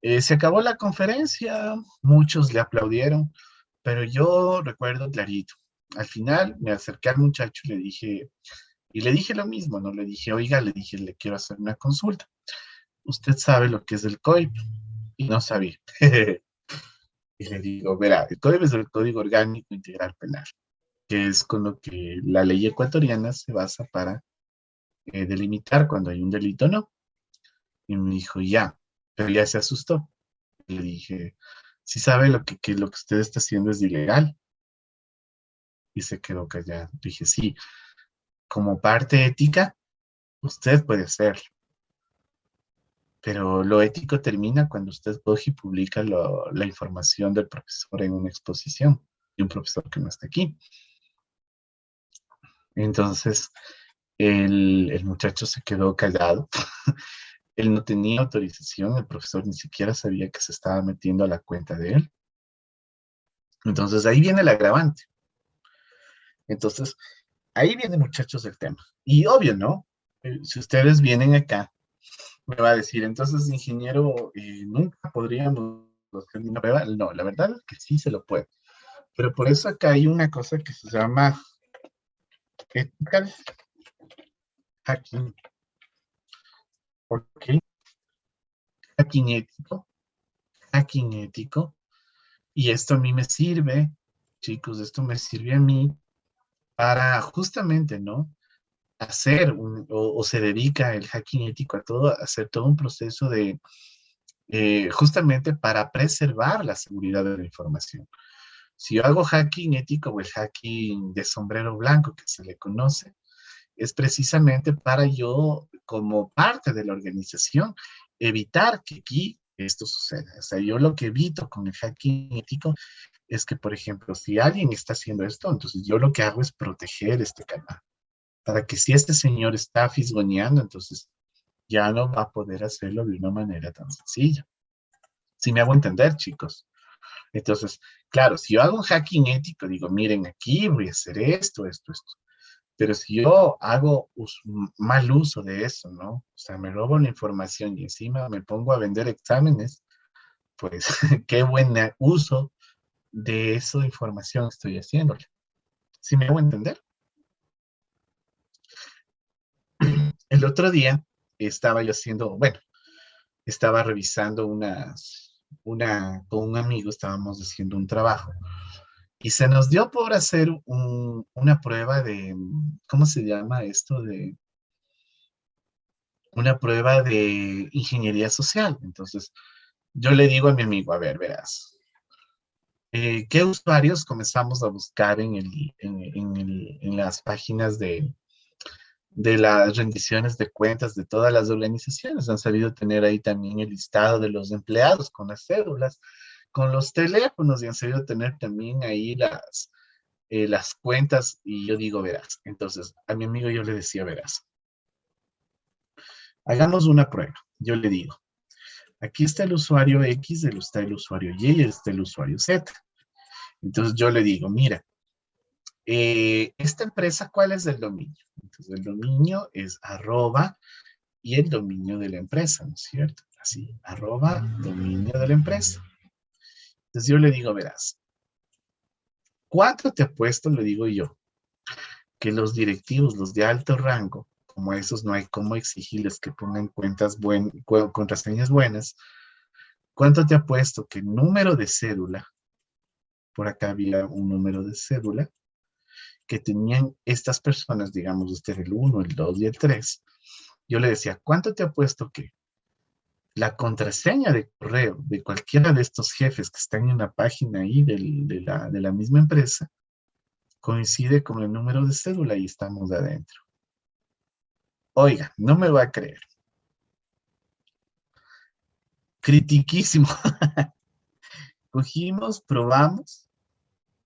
[SPEAKER 1] Se acabó la conferencia, muchos le aplaudieron, pero yo recuerdo clarito. Al final me acerqué al muchacho y le dije lo mismo, ¿no? Le dije, oiga, le dije, le quiero hacer una consulta. ¿Usted sabe lo que es el COIP? Y no sabía. Y le digo, verá, el COIP es el Código Orgánico Integral Penal, que es con lo que la ley ecuatoriana se basa para delimitar cuando hay un delito o no. Y me dijo, ya, pero ya se asustó. Le dije, ¿sí sabe que lo que usted está haciendo es ilegal? Y se quedó callado. Dije, sí, como parte ética, usted puede hacerlo, pero lo ético termina cuando usted coge y publica la información del profesor en una exposición, de un profesor que no está aquí. Entonces, el muchacho se quedó callado. Él no tenía autorización, el profesor ni siquiera sabía que se estaba metiendo a la cuenta de él. Entonces, ahí viene el agravante. Entonces, ahí viene, muchachos, el tema. Y obvio, ¿no? Si ustedes vienen acá, me va a decir, entonces, ingeniero, nunca podríamos hacer una prueba. No, la verdad es que sí se lo puede. Pero por eso acá hay una cosa que se llama ethical hacking. ¿Ok? Hacking ético. Hacking ético. Y esto a mí me sirve, chicos, esto me sirve a mí para justamente, ¿no? O se dedica el hacking ético a todo, a hacer todo un proceso de, justamente para preservar la seguridad de la información. Si yo hago hacking ético o el hacking de sombrero blanco que se le conoce, es precisamente para yo, como parte de la organización, evitar que aquí esto suceda. O sea, yo lo que evito con el hacking ético es que, por ejemplo, si alguien está haciendo esto, entonces yo lo que hago es proteger este canal, para que si este señor está fisgoneando, entonces ya no va a poder hacerlo de una manera tan sencilla. Si me hago entender, chicos. Entonces, claro, si yo hago un hacking ético, digo, miren, aquí voy a hacer esto, esto, esto. Pero si yo hago mal uso de eso, ¿no? O sea, me robo la información y encima me pongo a vender exámenes, pues qué buen uso de esa información estoy haciéndole. ¿Sí me hago entender? El otro día estaba yo haciendo, bueno, estaba revisando con un amigo, estábamos haciendo un trabajo y se nos dio por hacer una prueba de, ¿cómo se llama esto? Una prueba de ingeniería social. Entonces, yo le digo a mi amigo, a ver, verás, ¿qué usuarios comenzamos a buscar en las páginas de las rendiciones de cuentas de todas las organizaciones? Han sabido tener ahí también el listado de los empleados con las cédulas, con los teléfonos, y han sabido tener también ahí las cuentas. Y yo digo, verás, entonces a mi amigo yo le decía, verás, hagamos una prueba. Yo le digo, aquí está el usuario X, está el usuario Y y está el usuario Z. Entonces yo le digo, mira, esta empresa, ¿cuál es el dominio? Entonces el dominio es arroba y el dominio de la empresa, ¿no es cierto? Así, arroba dominio de la empresa. Entonces yo le digo, verás, ¿cuánto te apuesto? Le digo yo, que los directivos, los de alto rango, como esos no hay cómo exigirles que pongan contraseñas buenas. ¿Cuánto te apuesto que el número de cédula, por acá había un número de cédula, que tenían estas personas, digamos, usted el 1, el 2 y el 3, yo le decía, ¿cuánto te apuesto que la contraseña de correo de cualquiera de estos jefes que están en la página ahí de la misma empresa, coincide con el número de cédula y estamos adentro. Oiga, no me va a creer. Critiquísimo. Cogimos, probamos,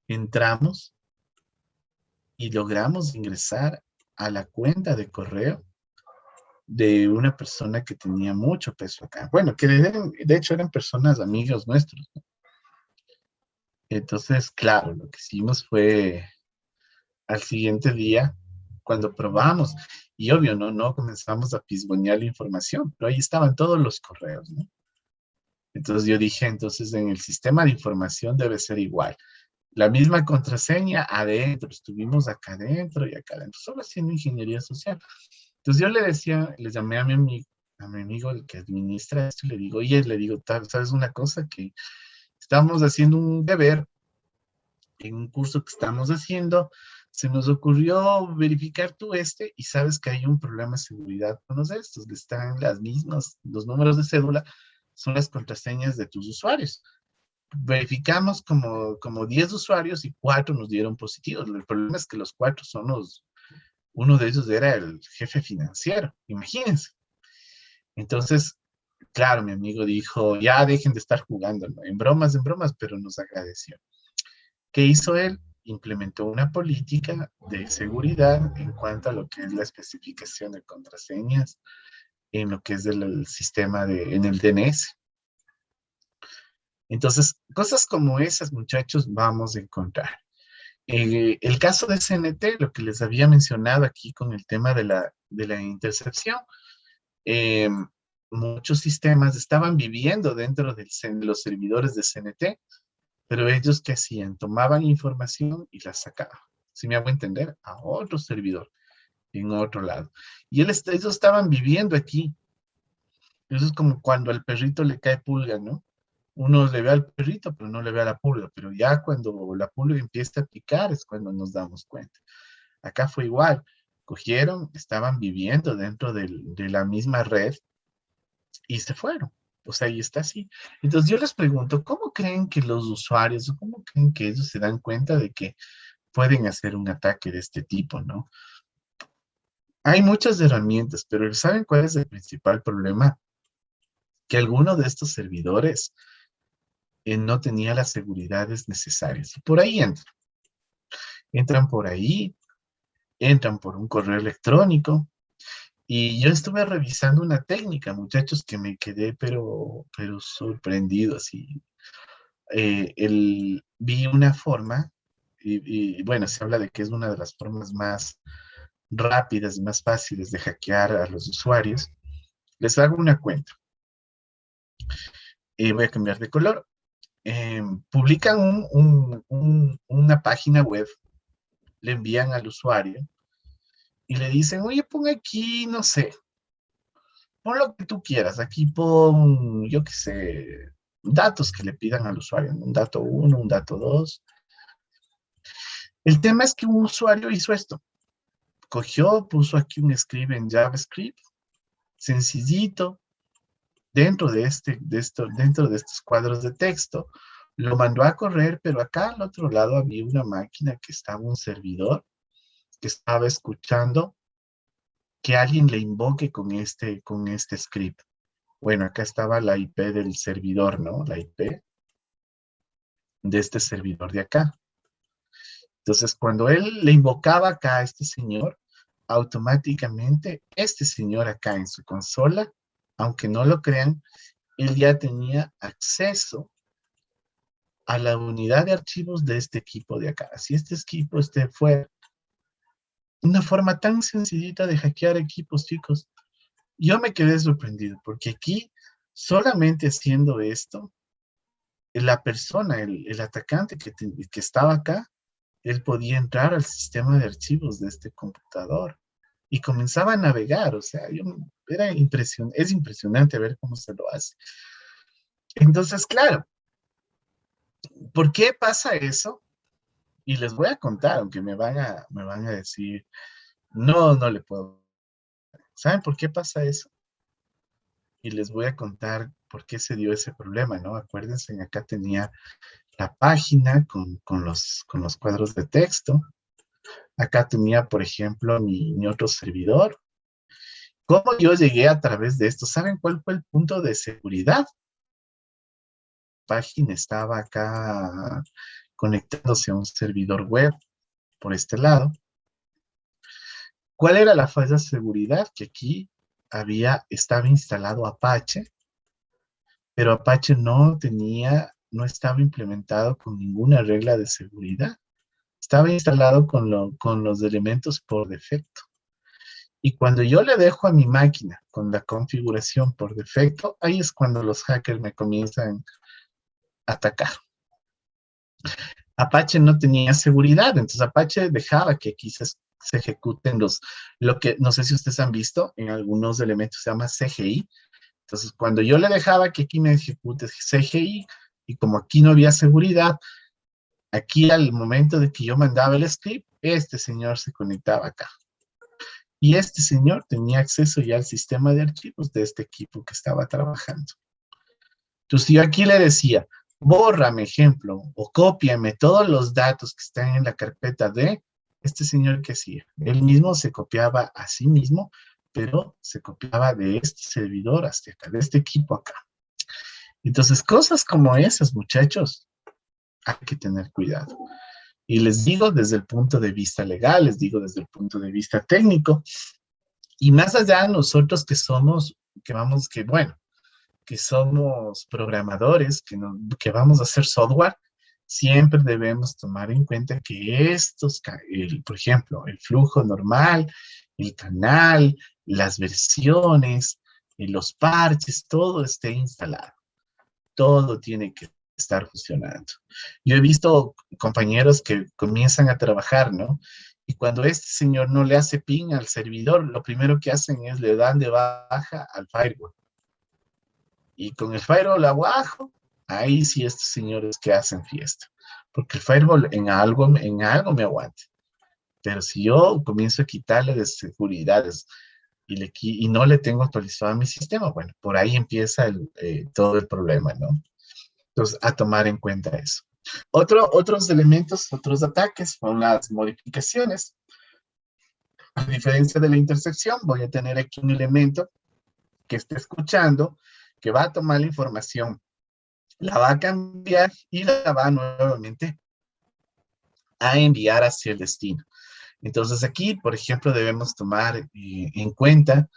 [SPEAKER 1] entramos y logramos ingresar a la cuenta de correo de una persona que tenía mucho peso acá. Bueno, que de hecho eran personas, amigos nuestros, ¿no? Entonces, claro, lo que hicimos fue al siguiente día, cuando probamos, y obvio, no comenzamos a pisbonear la información, pero ahí estaban todos los correos, ¿no? Entonces yo dije, entonces en el sistema de información debe ser igual. La misma contraseña adentro, estuvimos acá adentro y acá adentro, solo haciendo ingeniería social. Entonces yo le decía, le llamé a mi amigo, el que administra esto, y le digo, oye, le digo, ¿sabes una cosa? Que estábamos haciendo un deber en un curso que estamos haciendo, se nos ocurrió verificar tú y sabes que hay un problema de seguridad con los de estos, que están las mismas, los números de cédula son las contraseñas de tus usuarios. Verificamos como 10 usuarios y 4 nos dieron positivos. El problema es que los 4 son uno de ellos era el jefe financiero, imagínense. Entonces, claro, mi amigo dijo, ya dejen de estar jugando, ¿no? En bromas, pero nos agradeció. ¿Qué hizo él? Implementó una política de seguridad en cuanto a lo que es la especificación de contraseñas, en lo que es el sistema en el DNS. Entonces, cosas como esas, muchachos, vamos a encontrar. El caso de CNT, lo que les había mencionado aquí con el tema de la intercepción, eh, muchos sistemas estaban viviendo dentro de los servidores de CNT, pero ellos, ¿qué hacían? Tomaban información y la sacaban, si me hago entender, a otro servidor en otro lado. Y ellos estaban viviendo aquí. Eso es como cuando al perrito le cae pulga, ¿no? Uno le ve al perrito, pero no le ve a la pulga. Pero ya cuando la pulga empieza a picar es cuando nos damos cuenta. Acá fue igual. Cogieron, estaban viviendo dentro de la misma red y se fueron. O sea, ahí está así. Entonces yo les pregunto, ¿cómo creen que los usuarios o cómo creen que ellos se dan cuenta de que pueden hacer un ataque de este tipo, ¿no? Hay muchas herramientas, pero ¿saben cuál es el principal problema? Que alguno de estos servidores no tenía las seguridades necesarias. Y por ahí entran. Entran por ahí, entran por un correo electrónico. Y yo estuve revisando una técnica, muchachos, que me quedé pero sorprendido, así. Vi una forma, y bueno, se habla de que es una de las formas más rápidas y más fáciles de hackear a los usuarios. Les hago una cuenta. Voy a cambiar de color. Publican una página web, le envían al usuario y le dicen, oye, pon aquí, no sé, pon lo que tú quieras, aquí pon, yo qué sé, datos que le pidan al usuario, un dato 1, un dato 2. El tema es que un usuario hizo esto, cogió, puso aquí un script en JavaScript, sencillito, dentro de dentro de estos cuadros de texto, lo mandó a correr, pero acá al otro lado había una máquina que estaba, un servidor, que estaba escuchando que alguien le invoque con este script. Bueno, acá estaba la IP del servidor, ¿no? La IP de este servidor de acá. Entonces, cuando él le invocaba acá a este señor, automáticamente este señor acá en su consola, aunque no lo crean, él ya tenía acceso a la unidad de archivos de este equipo de acá. Si este equipo fue una forma tan sencillita de hackear equipos, chicos. Yo me quedé sorprendido, porque aquí, solamente haciendo esto, la persona, el atacante que estaba acá, él podía entrar al sistema de archivos de este computador y comenzaba a navegar. O sea, es impresionante ver cómo se lo hace. Entonces, claro, ¿por qué pasa eso? Y les voy a contar, aunque me van a decir, no le puedo. ¿Saben por qué pasa eso? Y les voy a contar por qué se dio ese problema, ¿no? Acuérdense, acá tenía la página con los cuadros de texto. Acá tenía, por ejemplo, mi otro servidor. ¿Cómo yo llegué a través de esto? ¿Saben cuál fue el punto de seguridad? La página estaba acá conectándose a un servidor web por este lado. ¿Cuál era la falla de seguridad? Que aquí estaba instalado Apache, pero Apache no estaba implementado con ninguna regla de seguridad. Estaba instalado con los elementos por defecto. Y cuando yo le dejo a mi máquina con la configuración por defecto, ahí es cuando los hackers me comienzan a atacar. Apache no tenía seguridad, entonces Apache dejaba que aquí se ejecuten lo que no sé si ustedes han visto, en algunos elementos se llama CGI. Entonces, cuando yo le dejaba que aquí me ejecute CGI, y como aquí no había seguridad, aquí al momento de que yo mandaba el script, este señor se conectaba acá. Y este señor tenía acceso ya al sistema de archivos de este equipo que estaba trabajando. Entonces yo aquí le decía, bórrame, ejemplo, o cópiame todos los datos que están en la carpeta de este señor que hacía. Él mismo se copiaba a sí mismo, pero se copiaba de este servidor hasta acá, de este equipo acá. Entonces, cosas como esas, muchachos, hay que tener cuidado. Y les digo desde el punto de vista legal, les digo desde el punto de vista técnico, y más allá nosotros que somos, que somos programadores, que vamos a hacer software, siempre debemos tomar en cuenta que por ejemplo, el flujo normal, el canal, las versiones, los parches, todo esté instalado. Todo tiene que estar funcionando. Yo he visto compañeros que comienzan a trabajar, ¿no? Y cuando este señor no le hace ping al servidor, lo primero que hacen es le dan de baja al firewall. Y con el firewall abajo, ahí sí estos señores que hacen fiesta. Porque el firewall en algo me aguanta. Pero si yo comienzo a quitarle de seguridades y no le tengo actualizado a mi sistema, bueno, por ahí empieza todo el problema, ¿no? Entonces, a tomar en cuenta eso. Otros elementos, otros ataques son las modificaciones. A diferencia de la intersección, voy a tener aquí un elemento que esté escuchando, que va a tomar la información, la va a cambiar y la va nuevamente a enviar hacia el destino. Entonces aquí, por ejemplo, debemos tomar en cuenta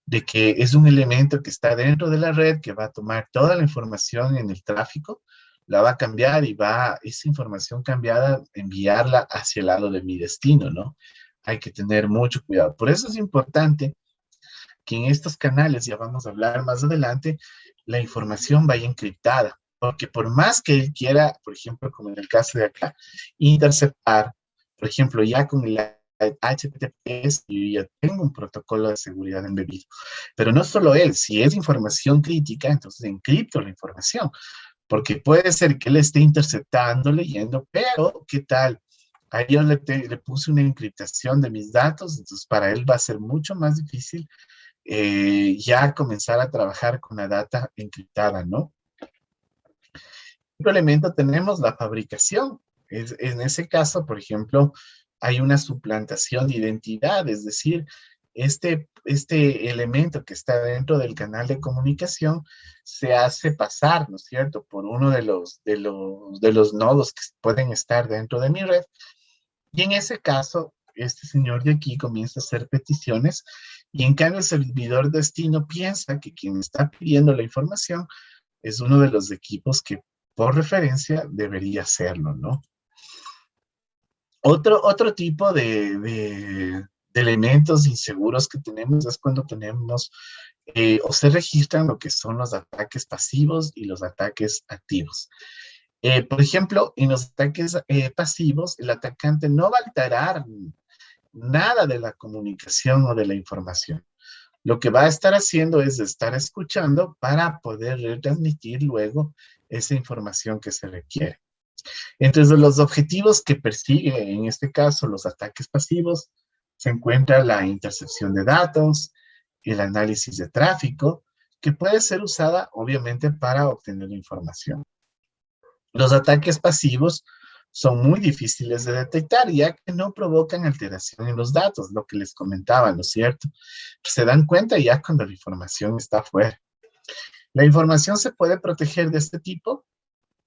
[SPEAKER 1] de que es un elemento que está dentro de la red, que va a tomar toda la información en el tráfico, la va a cambiar y esa información cambiada, enviarla hacia el lado de mi destino, ¿no? Hay que tener mucho cuidado. Por eso es importante que en estos canales, ya vamos a hablar más adelante, la información vaya encriptada, porque por más que él quiera, por ejemplo, como en el caso de acá, interceptar, por ejemplo, ya con el HTTPS, yo ya tengo un protocolo de seguridad embebido. Pero no solo él, si es información crítica, entonces encripto la información, porque puede ser que él esté interceptando, leyendo, pero ¿qué tal? A yo le puse una encriptación de mis datos, entonces para él va a ser mucho más difícil ya comenzar a trabajar con la data encriptada, ¿no? Otro elemento tenemos la fabricación. En ese caso, por ejemplo, hay una suplantación de identidad, es decir, este elemento que está dentro del canal de comunicación se hace pasar, ¿no es cierto?, por uno de los nodos que pueden estar dentro de mi red. Y en ese caso, este señor de aquí comienza a hacer peticiones y en cambio el servidor destino piensa que quien está pidiendo la información es uno de los equipos que por referencia debería hacerlo, ¿no? Otro tipo de elementos inseguros que tenemos es cuando tenemos o se registran lo que son los ataques pasivos y los ataques activos. Por ejemplo, en los ataques pasivos, el atacante no va a alterar nada de la comunicación o de la información. Lo que va a estar haciendo es estar escuchando para poder retransmitir luego esa información que se requiere. Entonces, los objetivos que persigue, en este caso, los ataques pasivos, se encuentra la intercepción de datos, el análisis de tráfico, que puede ser usada, obviamente, para obtener información. Los ataques pasivos son muy difíciles de detectar, ya que no provocan alteración en los datos, lo que les comentaba, ¿no es cierto? Se dan cuenta ya cuando la información está fuera. La información se puede proteger de este tipo,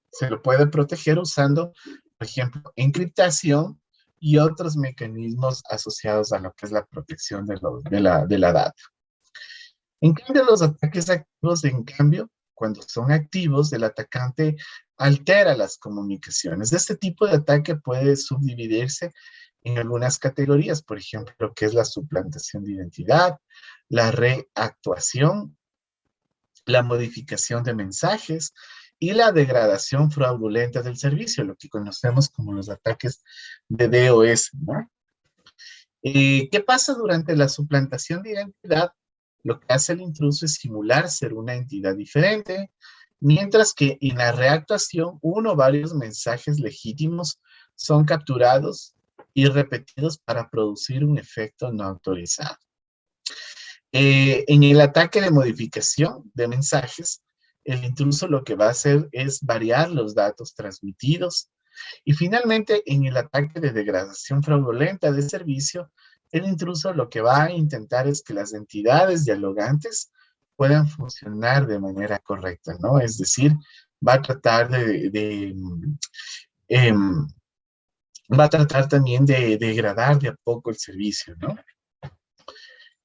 [SPEAKER 1] se lo puede proteger usando, por ejemplo, encriptación y otros mecanismos asociados a lo que es la protección de la data. En cambio, los ataques activos, en cambio, cuando son activos, el atacante altera las comunicaciones. Este tipo de ataque puede subdividirse en algunas categorías, por ejemplo, lo que es la suplantación de identidad, la reactuación, la modificación de mensajes y la degradación fraudulenta del servicio, lo que conocemos como los ataques de DOS, ¿no? ¿Qué pasa durante la suplantación de identidad? Lo que hace el intruso es simular ser una entidad diferente, mientras que en la reactuación uno o varios mensajes legítimos son capturados y repetidos para producir un efecto no autorizado. En el ataque de modificación de mensajes, el intruso lo que va a hacer es variar los datos transmitidos. Y finalmente, en el ataque de degradación fraudulenta de servicio, el intruso lo que va a intentar es que las entidades dialogantes puedan funcionar de manera correcta, ¿no? Es decir, va a tratar va a tratar también de degradar de a poco el servicio, ¿no?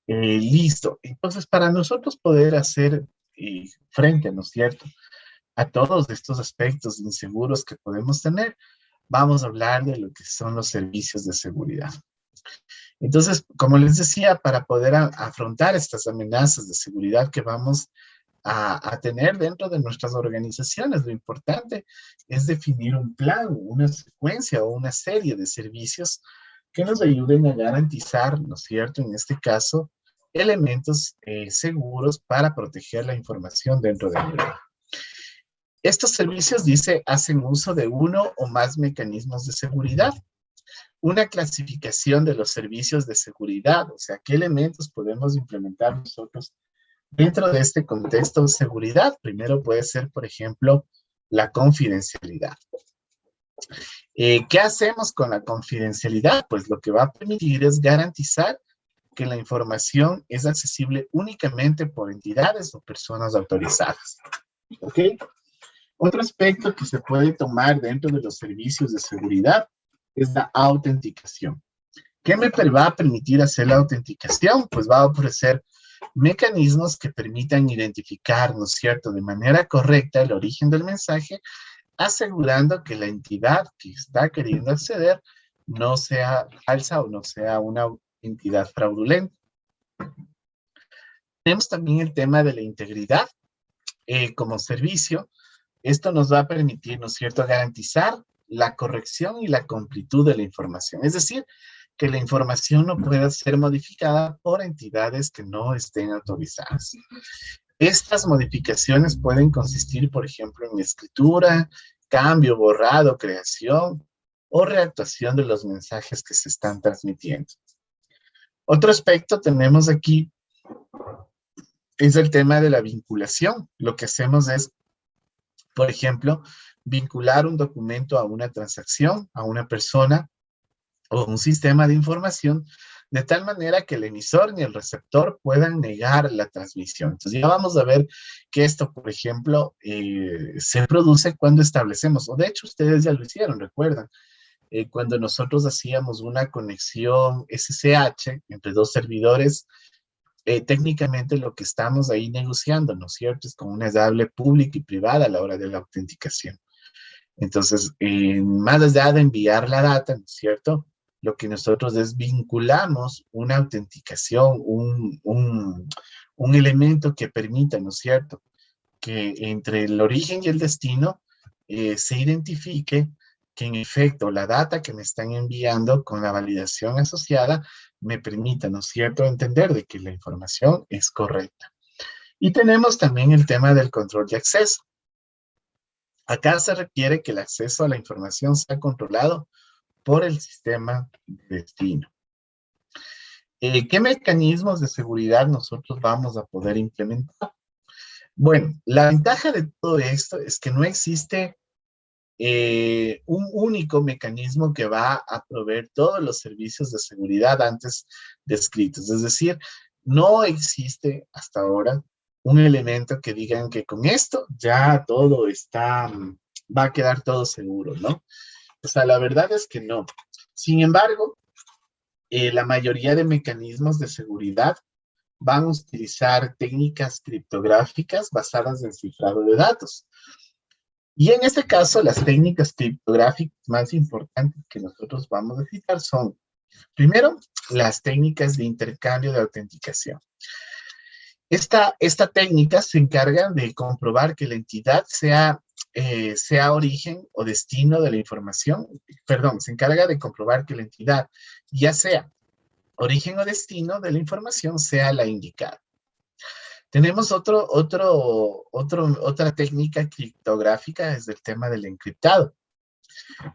[SPEAKER 1] Listo. Entonces, para nosotros poder hacer frente, ¿no es cierto?, a todos estos aspectos inseguros que podemos tener, vamos a hablar de lo que son los servicios de seguridad. Entonces, como les decía, para poder afrontar estas amenazas de seguridad que vamos a tener dentro de nuestras organizaciones, lo importante es definir un plan, una secuencia o una serie de servicios que nos ayuden a garantizar, ¿no es cierto?, en este caso, elementos seguros para proteger la información dentro de la red. Estos servicios, dice, hacen uso de uno o más mecanismos de seguridad. Una clasificación de los servicios de seguridad, o sea, qué elementos podemos implementar nosotros dentro de este contexto de seguridad. Primero puede ser, por ejemplo, la confidencialidad. ¿Qué hacemos con la confidencialidad? Pues lo que va a permitir es garantizar que la información es accesible únicamente por entidades o personas autorizadas. ¿Ok? Otro aspecto que se puede tomar dentro de los servicios de seguridad es la autenticación. ¿Qué me va a permitir hacer la autenticación? Pues va a ofrecer mecanismos que permitan identificar, ¿no es cierto?, de manera correcta el origen del mensaje, asegurando que la entidad que está queriendo acceder no sea falsa o no sea una entidad fraudulenta. Tenemos también el tema de la integridad como servicio. Esto nos va a permitir, ¿no es cierto?, garantizar la corrección y la completud de la información. Es decir, que la información no pueda ser modificada por entidades que no estén autorizadas. Estas modificaciones pueden consistir, por ejemplo, en escritura, cambio, borrado, creación o reactuación de los mensajes que se están transmitiendo. Otro aspecto tenemos aquí es el tema de la vinculación. Lo que hacemos es, por ejemplo, vincular un documento a una transacción, a una persona o un sistema de información, de tal manera que el emisor ni el receptor puedan negar la transmisión. Entonces ya vamos a ver que esto, por ejemplo, se produce cuando establecemos, o de hecho ustedes ya lo hicieron, recuerdan, cuando nosotros hacíamos una conexión SSH entre dos servidores, técnicamente lo que estamos ahí negociando, ¿no es cierto?, es con una llave pública y privada a la hora de la autenticación. Entonces, más allá de enviar la data, ¿no es cierto?, lo que nosotros vinculamos una autenticación, un elemento que permita, ¿no es cierto?, que entre el origen y el destino se identifique que en efecto la data que me están enviando con la validación asociada me permita, ¿no es cierto?, entender de que la información es correcta. Y tenemos también el tema del control de acceso. Acá se requiere que el acceso a la información sea controlado por el sistema de destino. ¿Qué mecanismos de seguridad nosotros vamos a poder implementar? Bueno, la ventaja de todo esto es que no existe un único mecanismo que va a proveer todos los servicios de seguridad antes descritos. Es decir, no existe hasta ahora un elemento que digan que con esto ya todo está, va a quedar todo seguro, ¿no? O sea, la verdad es que no. Sin embargo, la mayoría de mecanismos de seguridad van a utilizar técnicas criptográficas basadas en cifrado de datos. Y en este caso, las técnicas criptográficas más importantes que nosotros vamos a citar son, primero, las técnicas de intercambio de autenticación. Esta técnica se encarga de comprobar que la entidad sea origen o destino de la información, perdón, se encarga de comprobar que la entidad, ya sea origen o destino de la información, sea la indicada. Tenemos otra técnica criptográfica, es el tema del encriptado.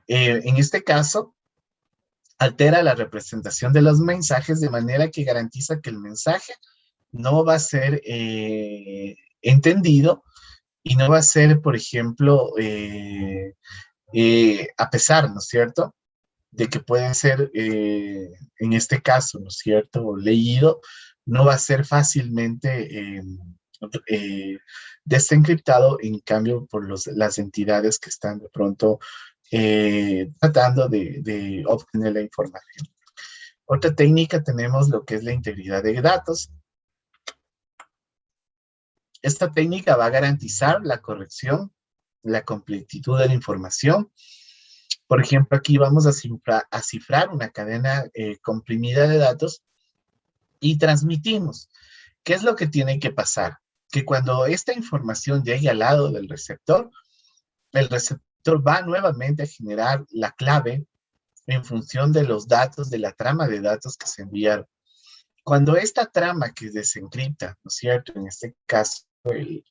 [SPEAKER 1] En este caso, altera la representación de los mensajes de manera que garantiza que el mensaje no va a ser entendido y no va a ser, por ejemplo, a pesar, ¿no es cierto?, de que puede ser, en este caso, ¿no es cierto?, leído, no va a ser fácilmente desencriptado, en cambio, por las entidades que están de pronto tratando de obtener la información. Otra técnica tenemos lo que es la integridad de datos. Esta técnica va a garantizar la corrección, la completitud de la información. Por ejemplo, aquí vamos a cifrar una cadena comprimida de datos y transmitimos. ¿Qué es lo que tiene que pasar? Que cuando esta información llegue al lado del receptor, el receptor va nuevamente a generar la clave en función de los datos, de la trama de datos que se enviaron. Cuando esta trama que desencripta, ¿no es cierto?, en este caso el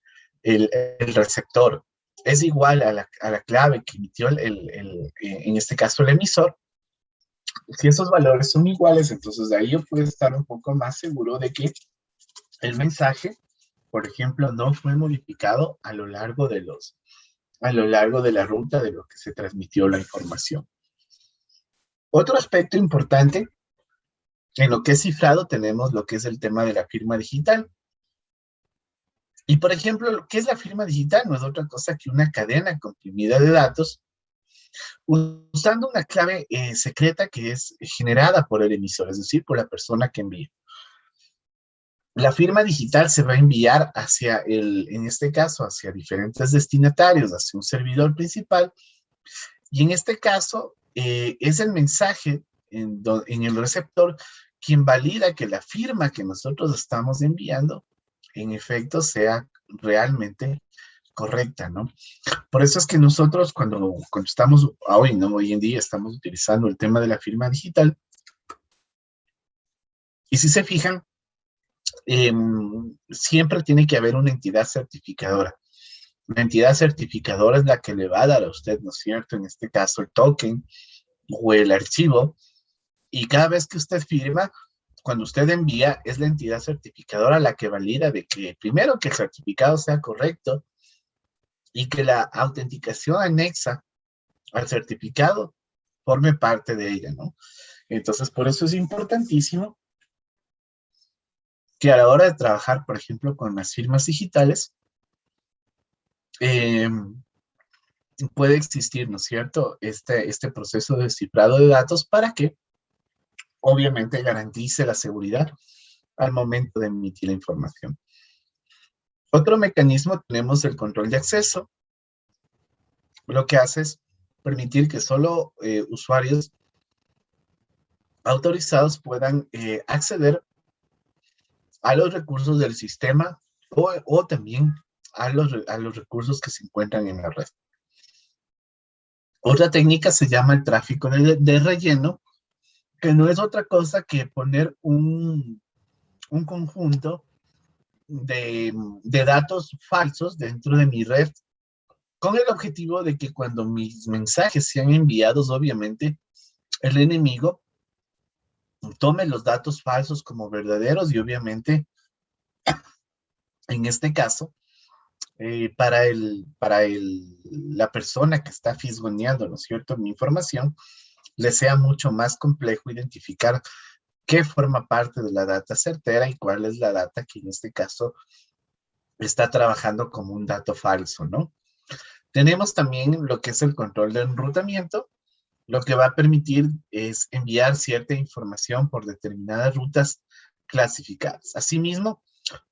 [SPEAKER 1] receptor, es igual a la clave que emitió en este caso el emisor, si esos valores son iguales, entonces de ahí yo puedo estar un poco más seguro de que el mensaje, por ejemplo, no fue modificado a lo largo de la ruta de lo que se transmitió la información. Otro aspecto importante en lo que es cifrado tenemos lo que es el tema de la firma digital. Y, por ejemplo, lo que es la firma digital no es otra cosa que una cadena comprimida de datos usando una clave secreta que es generada por el emisor, es decir, por la persona que envía. La firma digital se va a enviar en este caso, hacia diferentes destinatarios, hacia un servidor principal, y en este caso es el mensaje en el receptor quien valida que la firma que nosotros estamos enviando en efecto sea realmente correcta, ¿no? Por eso es que nosotros cuando estamos hoy en día estamos utilizando el tema de la firma digital, y si se fijan, siempre tiene que haber una entidad certificadora. La entidad certificadora es la que le va a dar a usted, ¿no es cierto?, en este caso el token o el archivo, y cada vez que usted firma, cuando usted envía, es la entidad certificadora la que valida de que, primero, que el certificado sea correcto y que la autenticación anexa al certificado forme parte de ella, ¿no? Entonces, por eso es importantísimo que a la hora de trabajar, por ejemplo, con las firmas digitales, puede existir, ¿no es cierto?, este proceso de cifrado de datos para que, obviamente, garantice la seguridad al momento de emitir la información. Otro mecanismo tenemos el control de acceso. Lo que hace es permitir que solo usuarios autorizados puedan acceder a los recursos del sistema o también a los recursos que se encuentran en la red. Otra técnica se llama el tráfico de relleno, que no es otra cosa que poner un conjunto de datos falsos dentro de mi red, con el objetivo de que cuando mis mensajes sean enviados, obviamente, el enemigo tome los datos falsos como verdaderos y obviamente, en este caso, la persona que está fisgoneando, ¿no es cierto?, mi información, le sea mucho más complejo identificar qué forma parte de la data certera y cuál es la data que en este caso está trabajando como un dato falso, ¿no? Tenemos también lo que es el control de enrutamiento, lo que va a permitir es enviar cierta información por determinadas rutas clasificadas. Asimismo,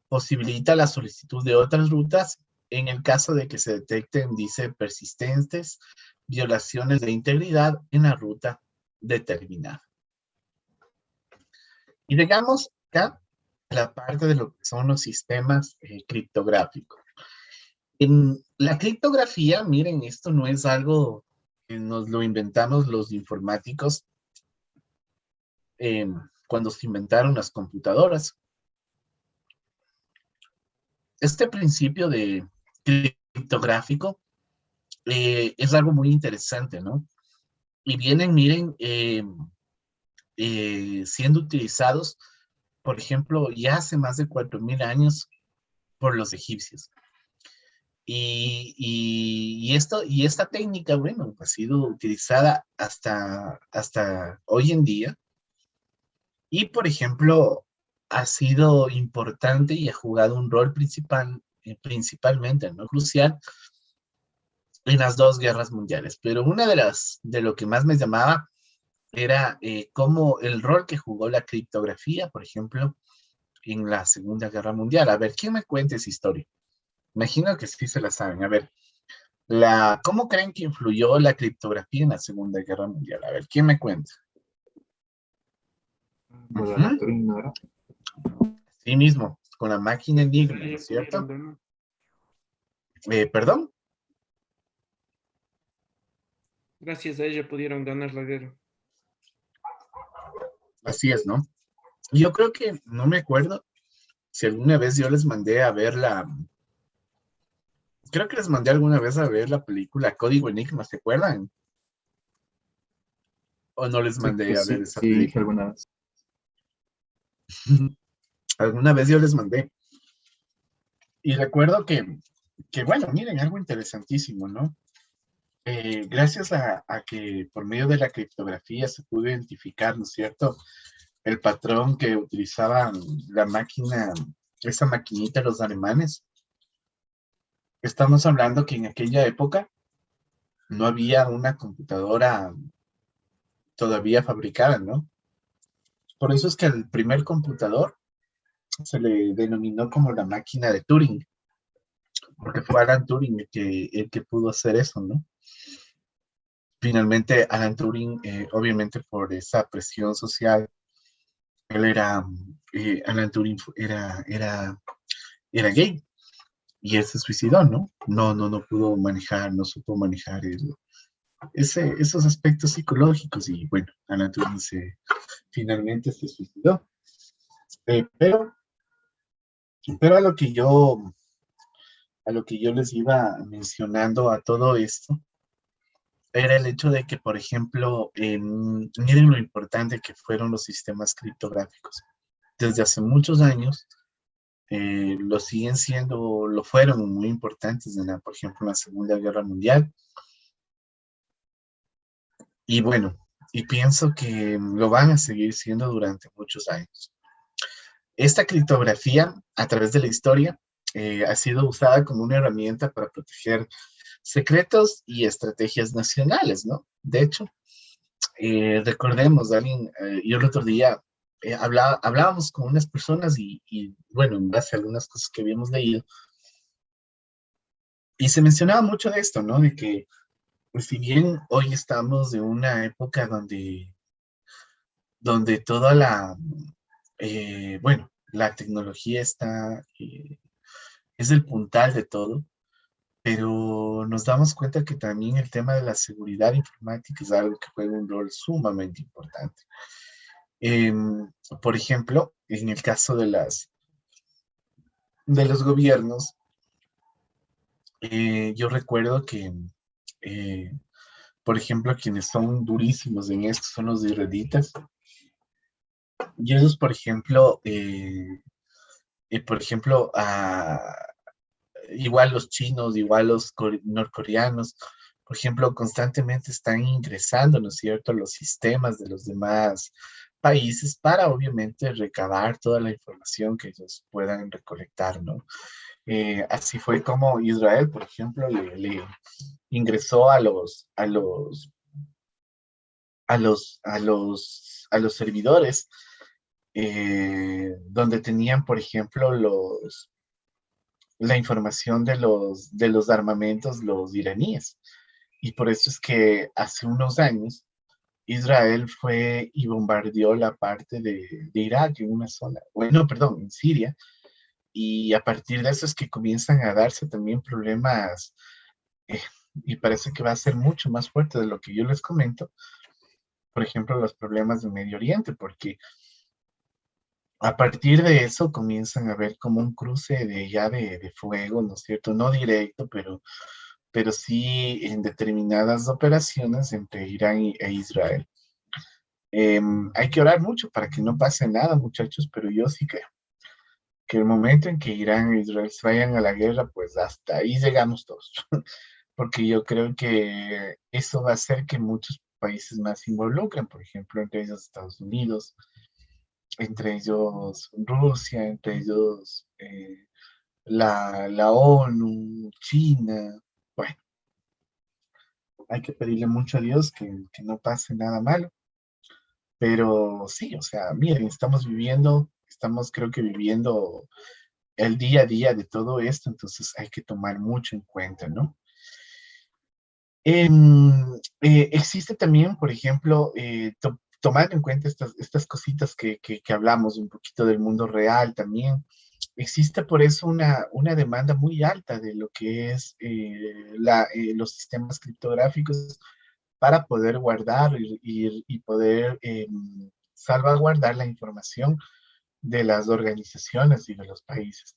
[SPEAKER 1] posibilita la solicitud de otras rutas en el caso de que se detecten, dice, persistentes violaciones de integridad en la ruta determinada. Y llegamos acá a la parte de lo que son los sistemas criptográficos. En la criptografía, miren, esto no es algo que nos lo inventamos los informáticos cuando se inventaron las computadoras. Este principio de criptográfico es algo muy interesante, ¿no? Y vienen, miren, siendo utilizados, por ejemplo, ya hace más de 4000 años por los egipcios. Y esta técnica, bueno, ha sido utilizada hasta hoy en día. Y, por ejemplo, ha sido importante y ha jugado un rol principalmente, ¿no?, crucial en las dos guerras mundiales. Pero una de lo que más me llamaba era cómo el rol que jugó la criptografía, por ejemplo, en la Segunda Guerra Mundial. A ver, ¿quién me cuenta esa historia? Imagino que sí se la saben. A ver, ¿cómo creen que influyó la criptografía en la Segunda Guerra Mundial? A ver, ¿quién me cuenta?
[SPEAKER 6] Lo de la Turing, ¿no era?
[SPEAKER 1] Sí mismo, con la máquina Enigma, ¿no es cierto? ¿Perdón?
[SPEAKER 4] Gracias a ella pudieron ganar la guerra.
[SPEAKER 1] Así es, ¿no? Yo creo que, no me acuerdo si alguna vez yo les mandé a ver creo que les mandé alguna vez a ver la película Código Enigma, ¿se acuerdan? ¿O no les
[SPEAKER 6] Sí,
[SPEAKER 1] mandé
[SPEAKER 6] que
[SPEAKER 1] a ver
[SPEAKER 6] sí,
[SPEAKER 1] esa
[SPEAKER 6] sí, dije
[SPEAKER 1] película?
[SPEAKER 6] alguna vez.
[SPEAKER 1] Alguna vez yo les mandé. Y recuerdo que bueno, miren, algo interesantísimo, ¿no? Gracias a que por medio de la criptografía se pudo identificar, ¿no es cierto?, el patrón que utilizaban la máquina, esa maquinita, los alemanes. Estamos hablando que en aquella época no había una computadora todavía fabricada, ¿no? Por eso es que el primer computador se le denominó como la máquina de Turing, porque fue Alan Turing el que pudo hacer eso, ¿no? Finalmente, Alan Turing, obviamente por esa presión social, Alan Turing era gay y él se suicidó, ¿no? No pudo manejar, no supo manejar esos aspectos psicológicos y bueno, Alan Turing finalmente se suicidó. Pero a lo que yo les iba mencionando a todo esto, era el hecho de que, por ejemplo, miren lo importante que fueron los sistemas criptográficos. Desde hace muchos años, lo fueron muy importantes, por ejemplo, en la Segunda Guerra Mundial. Y bueno, y pienso que lo van a seguir siendo durante muchos años. Esta criptografía, a través de la historia, ha sido usada como una herramienta para proteger secretos y estrategias nacionales, ¿no? De hecho, recordemos, yo el otro día hablábamos con unas personas y, bueno, en base a algunas cosas que habíamos leído, y se mencionaba mucho de esto, ¿no? De que, pues, si bien hoy estamos en una época donde toda bueno, la tecnología es el puntal de todo, pero nos damos cuenta que también el tema de la seguridad informática es algo que juega un rol sumamente importante. Por ejemplo, en el caso de los gobiernos, yo recuerdo que, eh, por ejemplo, quienes son durísimos en esto son los israelitas, y ellos, por ejemplo, igual los chinos, igual los norcoreanos, por ejemplo, constantemente están ingresando, ¿no es cierto?, los sistemas de los demás países para obviamente recabar toda la información que ellos puedan recolectar, ¿no? Así fue como Israel, por ejemplo, le ingresó a los servidores donde tenían, por ejemplo, la información de los armamentos, los iraníes. Y por eso es que hace unos años Israel fue y bombardeó la parte de Irak en una zona, bueno, perdón, en Siria, y a partir de eso es que comienzan a darse también problemas, eh, y parece que va a ser mucho más fuerte de lo que yo les comento, por ejemplo, los problemas del Medio Oriente, porque a partir de eso comienzan a ver como un cruce de ya de fuego, ¿no es cierto? No directo, pero sí en determinadas operaciones entre Irán e Israel. Hay que orar mucho para que no pase nada, muchachos, pero yo sí creo que el momento en que Irán e Israel se vayan a la guerra, pues hasta ahí llegamos todos, porque yo creo que eso va a hacer que muchos países más se involucren, por ejemplo, entre ellos Estados Unidos, entre ellos Rusia, entre ellos la ONU, China. Bueno, hay que pedirle mucho a Dios que no pase nada malo. Pero sí, o sea, miren, estamos creo que viviendo el día a día de todo esto, entonces hay que tomar mucho en cuenta, ¿no? Existe también, por ejemplo, tomando en cuenta estas cositas que hablamos un poquito del mundo real también, existe por eso una demanda muy alta de lo que es los sistemas criptográficos para poder guardar y poder salvaguardar la información de las organizaciones y de los países.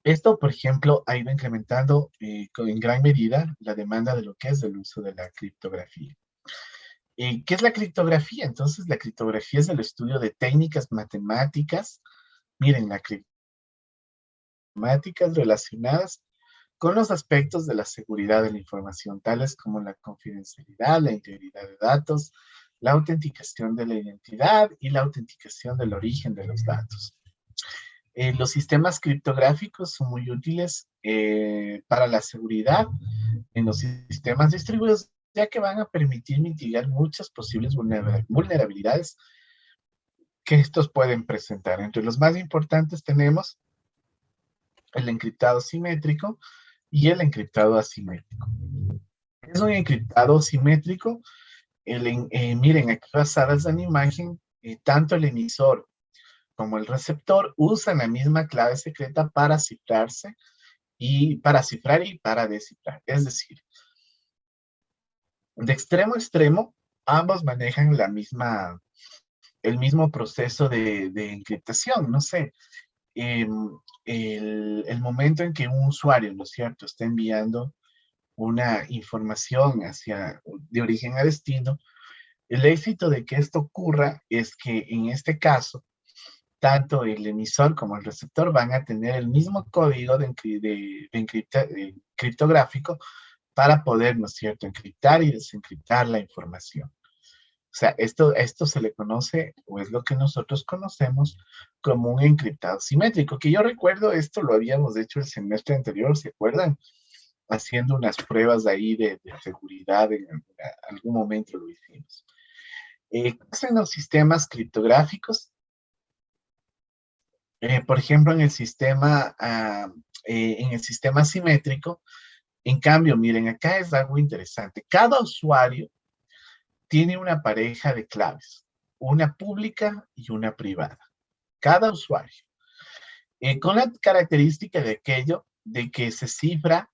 [SPEAKER 1] Esto, por ejemplo, ha ido incrementando en gran medida la demanda de lo que es el uso de la criptografía. ¿Qué es la criptografía? Entonces, la criptografía es el estudio de técnicas matemáticas. Miren, la matemáticas relacionadas con los aspectos de la seguridad de la información, tales como la confidencialidad, la integridad de datos, la autenticación de la identidad y la autenticación del origen de los datos. Los sistemas criptográficos son muy útiles para la seguridad en los sistemas distribuidos, ya que van a permitir mitigar muchas posibles vulnerabilidades que estos pueden presentar. Entre los más importantes tenemos el encriptado simétrico y el encriptado asimétrico. Es un encriptado simétrico. Miren, aquí basadas en imagen, tanto el emisor como el receptor usan la misma clave secreta para cifrarse y para cifrar y para descifrar. Es decir, de extremo a extremo, ambos manejan el mismo proceso de encriptación. No sé, el momento en que un usuario, ¿no es cierto?, está enviando una información de origen a destino, el éxito de que esto ocurra es que en este caso, tanto el emisor como el receptor van a tener el mismo código de criptográfico para poder, ¿no es cierto?, encriptar y desencriptar la información. O sea, esto se le conoce, o es lo que nosotros conocemos como un encriptado simétrico, que yo recuerdo esto lo habíamos hecho el semestre anterior, ¿se acuerdan? Haciendo unas pruebas ahí de seguridad, en algún momento lo hicimos. ¿Qué hacen los sistemas criptográficos? Por ejemplo, en el sistema simétrico, en cambio, miren, acá es algo interesante. Cada usuario tiene una pareja de claves, una pública y una privada. Cada usuario. Con la característica de aquello de que se cifra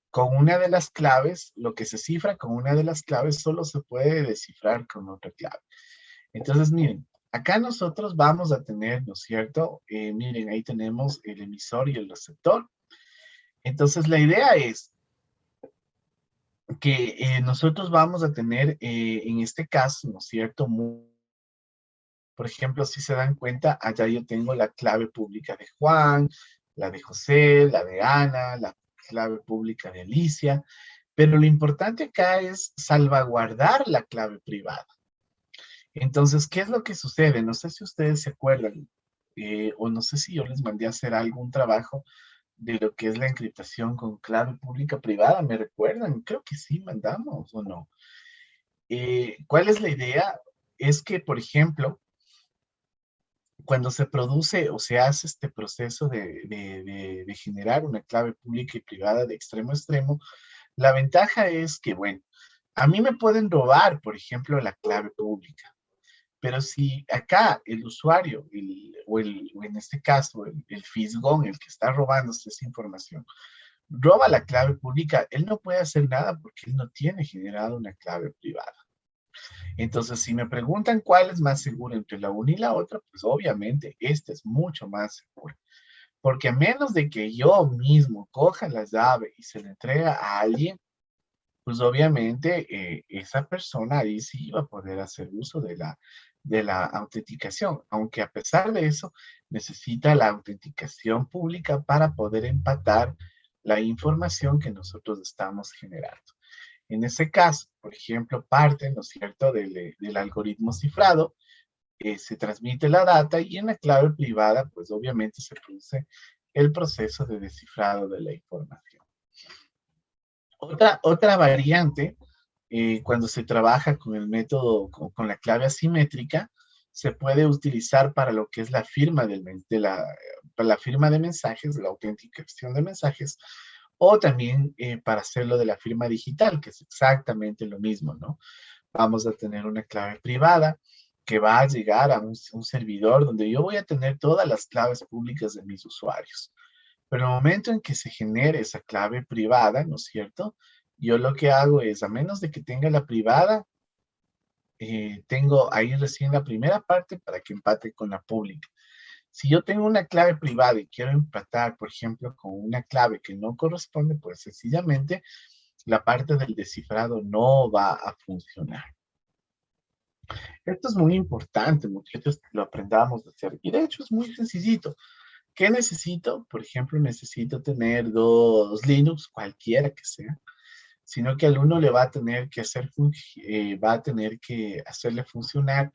[SPEAKER 1] con una de las claves, lo que se cifra con una de las claves solo se puede descifrar con otra clave. Entonces, miren, acá nosotros vamos a tener, ¿no es cierto? Miren, ahí tenemos el emisor y el receptor. Entonces, la idea es que nosotros vamos a tener, en este caso, ¿no es cierto? Por ejemplo, si se dan cuenta, allá yo tengo la clave pública de Juan, la de José, la de Ana, la clave pública de Alicia, pero lo importante acá es salvaguardar la clave privada. Entonces, ¿qué es lo que sucede? No sé si ustedes se acuerdan, o no sé si yo les mandé a hacer algún trabajo de lo que es la encriptación con clave pública privada. ¿Me recuerdan? Creo que sí mandamos, ¿o no? ¿Cuál es la idea? Es que, por ejemplo, cuando se produce o se hace este proceso de generar una clave pública y privada de extremo a extremo, la ventaja es que, bueno, a mí me pueden robar, por ejemplo, la clave pública, pero si acá el usuario, o en este caso el fisgón, el que está robándose esa información, roba la clave pública, él no puede hacer nada porque él no tiene generado una clave privada. Entonces, si me preguntan cuál es más seguro entre la una y la otra, pues obviamente esta es mucho más segura. Porque a menos de que yo mismo coja la llave y se la entrega a alguien, pues obviamente esa persona ahí sí va a poder hacer uso de la autenticación, aunque a pesar de eso necesita la autenticación pública para poder empatar la información que nosotros estamos generando. En ese caso, por ejemplo, parte, ¿no es cierto?, del algoritmo cifrado, se transmite la data y en la clave privada, pues obviamente se produce el proceso de descifrado de la información. Otra variante, cuando se trabaja con el método, con la clave asimétrica, se puede utilizar para lo que es la firma para la firma de mensajes, la autenticación de mensajes, o también para hacerlo de la firma digital, que es exactamente lo mismo, ¿no? Vamos a tener una clave privada que va a llegar a un servidor donde yo voy a tener todas las claves públicas de mis usuarios. Pero en el momento en que se genere esa clave privada, ¿no es cierto? Yo lo que hago es, a menos de que tenga la privada, tengo ahí recién la primera parte para que empate con la pública. Si yo tengo una clave privada y quiero empatar, por ejemplo, con una clave que no corresponde, pues sencillamente la parte del descifrado no va a funcionar. Esto es muy importante, muchachos, que lo aprendamos a hacer. Y de hecho es muy sencillito. ¿Qué necesito? Por ejemplo, necesito tener dos Linux, cualquiera que sea, sino que al uno le va a tener que va a tener que hacerle funcionar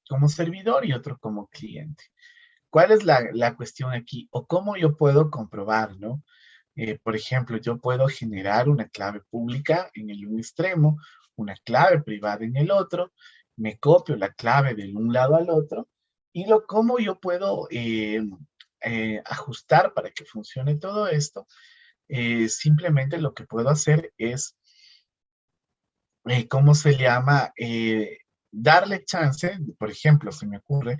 [SPEAKER 1] como servidor y otro como cliente. ¿Cuál es la cuestión aquí? O cómo yo puedo comprobar, ¿no? Por ejemplo, yo puedo generar una clave pública en el un extremo, una clave privada en el otro, me copio la clave de un lado al otro, y cómo yo puedo ajustar para que funcione todo esto. Simplemente lo que puedo hacer es, ¿cómo se llama? Darle chance, por ejemplo, se me ocurre,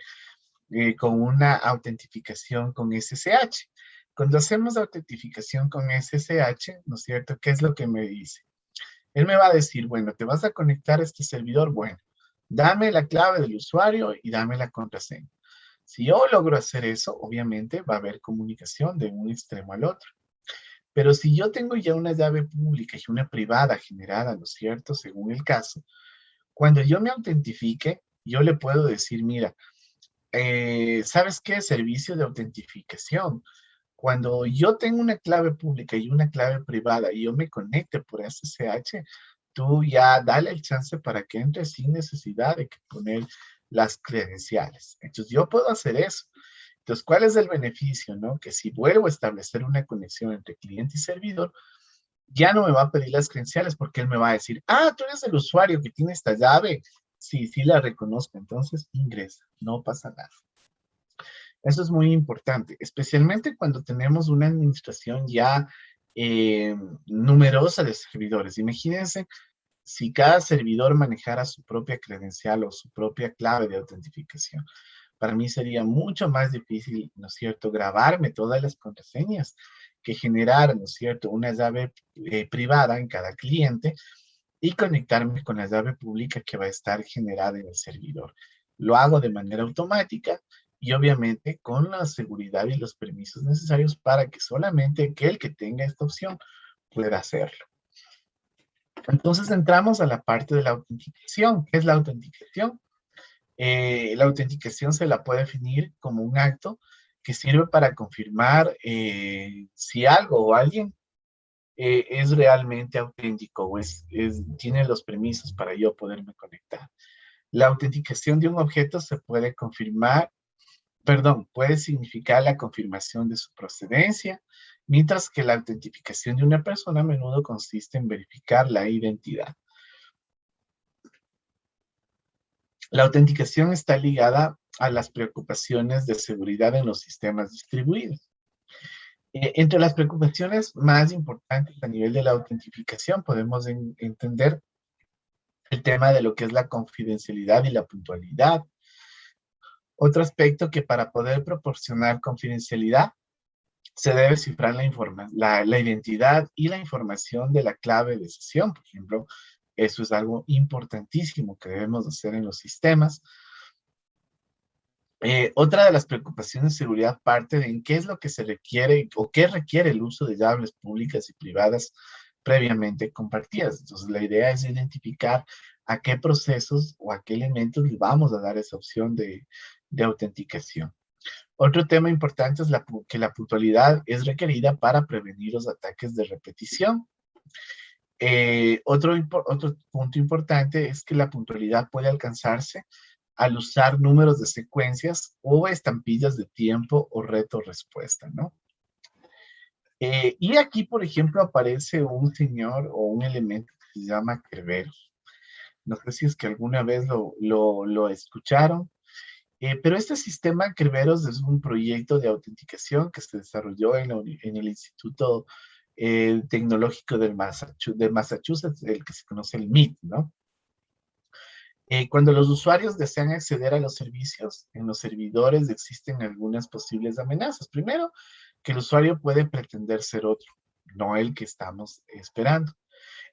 [SPEAKER 1] con una autentificación con SSH. Cuando hacemos autentificación con SSH, ¿no es cierto? ¿Qué es lo que me dice? Él me va a decir, bueno, te vas a conectar a este servidor, bueno, dame la clave del usuario y dame la contraseña. Si yo logro hacer eso, obviamente va a haber comunicación de un extremo al otro. Pero si yo tengo ya una llave pública y una privada generada, ¿no es cierto? Según el caso, cuando yo me autentifique, yo le puedo decir, mira, ¿sabes qué? Servicio de autentificación. Cuando yo tengo una clave pública y una clave privada y yo me conecte por SSH, tú ya dale el chance para que entre sin necesidad de que poner las credenciales. Entonces yo puedo hacer eso. Entonces, ¿cuál es el beneficio, no? Que si vuelvo a establecer una conexión entre cliente y servidor, ya no me va a pedir las credenciales porque él me va a decir, ah, tú eres el usuario que tiene esta llave. Sí, sí la reconozco. Entonces ingresa, no pasa nada. Eso es muy importante, especialmente cuando tenemos una administración ya numerosa de servidores. Imagínense si cada servidor manejara su propia credencial o su propia clave de autentificación. Para mí sería mucho más difícil, ¿no es cierto?, grabarme todas las contraseñas que generar, ¿no es cierto?, una llave privada en cada cliente y conectarme con la llave pública que va a estar generada en el servidor. Lo hago de manera automática y obviamente con la seguridad y los permisos necesarios para que solamente aquel que tenga esta opción pueda hacerlo. Entonces entramos a la parte de la autenticación. ¿Qué es la autenticación? La autenticación se la puede definir como un acto que sirve para confirmar si algo o alguien es realmente auténtico o tiene los permisos para yo poderme conectar. La autenticación de un objeto se puede confirmar, perdón, puede significar la confirmación de su procedencia, mientras que la autentificación de una persona a menudo consiste en verificar la identidad. La autenticación está ligada a las preocupaciones de seguridad en los sistemas distribuidos. Entre las preocupaciones más importantes a nivel de la autentificación podemos entender el tema de lo que es la confidencialidad y la puntualidad. Otro aspecto que para poder proporcionar confidencialidad se debe cifrar la identidad y la información de la clave de sesión, por ejemplo. Eso es algo importantísimo que debemos hacer en los sistemas. Otra de las preocupaciones de seguridad parte de en qué es lo que se requiere o qué requiere el uso de llaves públicas y privadas previamente compartidas. Entonces, la idea es identificar a qué procesos o a qué elementos le vamos a dar esa opción de autenticación. Otro tema importante es que la puntualidad es requerida para prevenir los ataques de repetición. Otro punto importante es que la puntualidad puede alcanzarse al usar números de secuencias o estampillas de tiempo o reto-respuesta, ¿no? Y aquí, por ejemplo, aparece un señor o un elemento que se llama Kerberos. No sé si es que alguna vez lo escucharon, pero este sistema Kerberos es un proyecto de autenticación que se desarrolló en el Instituto Tecnológico de Massachusetts, el que se conoce el MIT, ¿no? Cuando los usuarios desean acceder a los servicios, en los servidores existen algunas posibles amenazas. Primero, que el usuario puede pretender ser otro, no el que estamos esperando.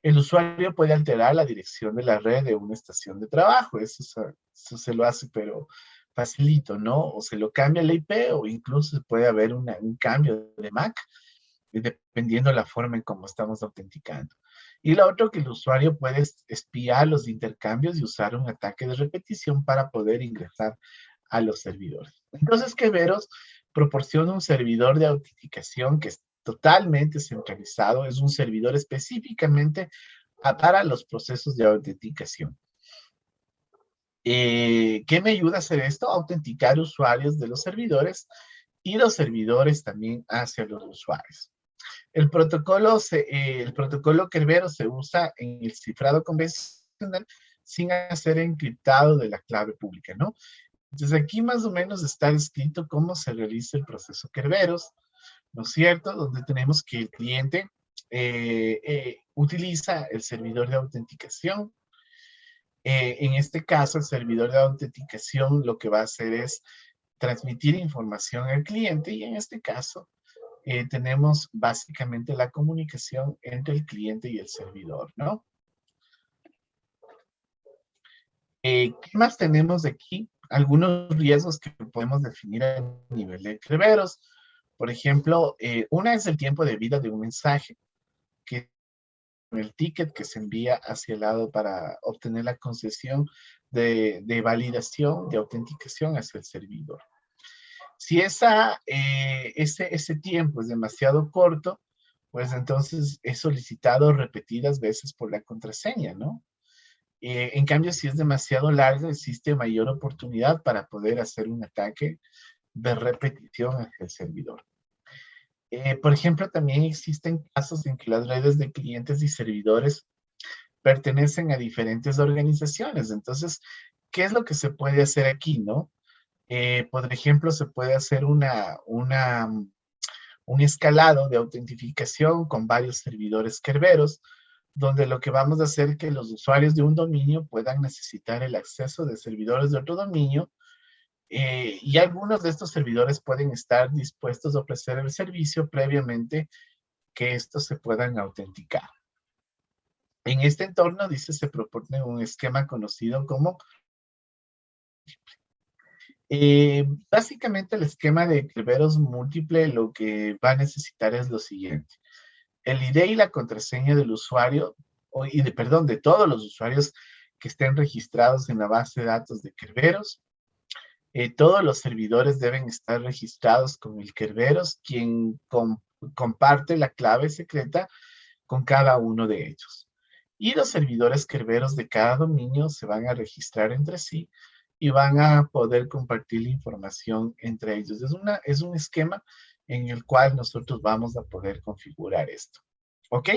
[SPEAKER 1] El usuario puede alterar la dirección de la red de una estación de trabajo. Eso se lo hace, pero facilito, ¿no? O se lo cambia la IP o incluso puede haber un cambio de MAC, dependiendo de la forma en cómo estamos autenticando. Y lo otro, que el usuario puede espiar los intercambios y usar un ataque de repetición para poder ingresar a los servidores. Entonces, Kerberos proporciona un servidor de autenticación que es totalmente centralizado, es un servidor específicamente para los procesos de autenticación. ¿Qué me ayuda a hacer esto? Autenticar usuarios de los servidores y los servidores también hacia los usuarios. El protocolo Kerberos se usa en el cifrado convencional sin hacer encriptado de la clave pública, ¿no? Entonces aquí más o menos está descrito cómo se realiza el proceso Kerberos, ¿no es cierto? Donde tenemos que el cliente utiliza el servidor de autenticación. En este caso, el servidor de autenticación lo que va a hacer es transmitir información al cliente y en este caso tenemos básicamente la comunicación entre el cliente y el servidor, ¿no? ¿Qué más tenemos de aquí? Algunos riesgos que podemos definir a nivel de Kerberos. Por ejemplo, una es el tiempo de vida de un mensaje, que es el ticket que se envía hacia el lado para obtener la concesión de validación, de autenticación hacia el servidor. Si ese tiempo es demasiado corto, pues entonces es solicitado repetidas veces por la contraseña, ¿no? En cambio, si es demasiado largo, existe mayor oportunidad para poder hacer un ataque de repetición hacia el servidor. Por ejemplo, también existen casos en que las redes de clientes y servidores pertenecen a diferentes organizaciones. Entonces, ¿qué es lo que se puede hacer aquí, no? Por ejemplo, se puede hacer un escalado de autentificación con varios servidores Kerberos, donde lo que vamos a hacer es que los usuarios de un dominio puedan necesitar el acceso de servidores de otro dominio, y algunos de estos servidores pueden estar dispuestos a ofrecer el servicio previamente que estos se puedan autenticar. En este entorno, dice, se propone un esquema conocido como básicamente el esquema de Kerberos múltiple lo que va a necesitar es lo siguiente. El ID y la contraseña del usuario, de todos los usuarios que estén registrados en la base de datos de Kerberos. Todos los servidores deben estar registrados con el Kerberos, quien comparte la clave secreta con cada uno de ellos. Y los servidores Kerberos de cada dominio se van a registrar entre sí y van a poder compartir la información entre ellos. Es un esquema en el cual nosotros vamos a poder configurar esto. ¿Ok?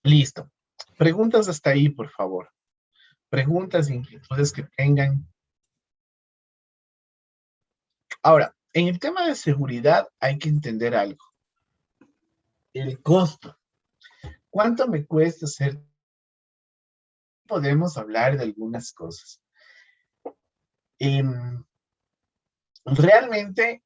[SPEAKER 1] Listo. Preguntas hasta ahí, por favor. Preguntas, inquietudes que tengan. Ahora, en el tema de seguridad hay que entender algo. El costo. ¿Cuánto me cuesta hacer? Podemos hablar de algunas cosas. Realmente,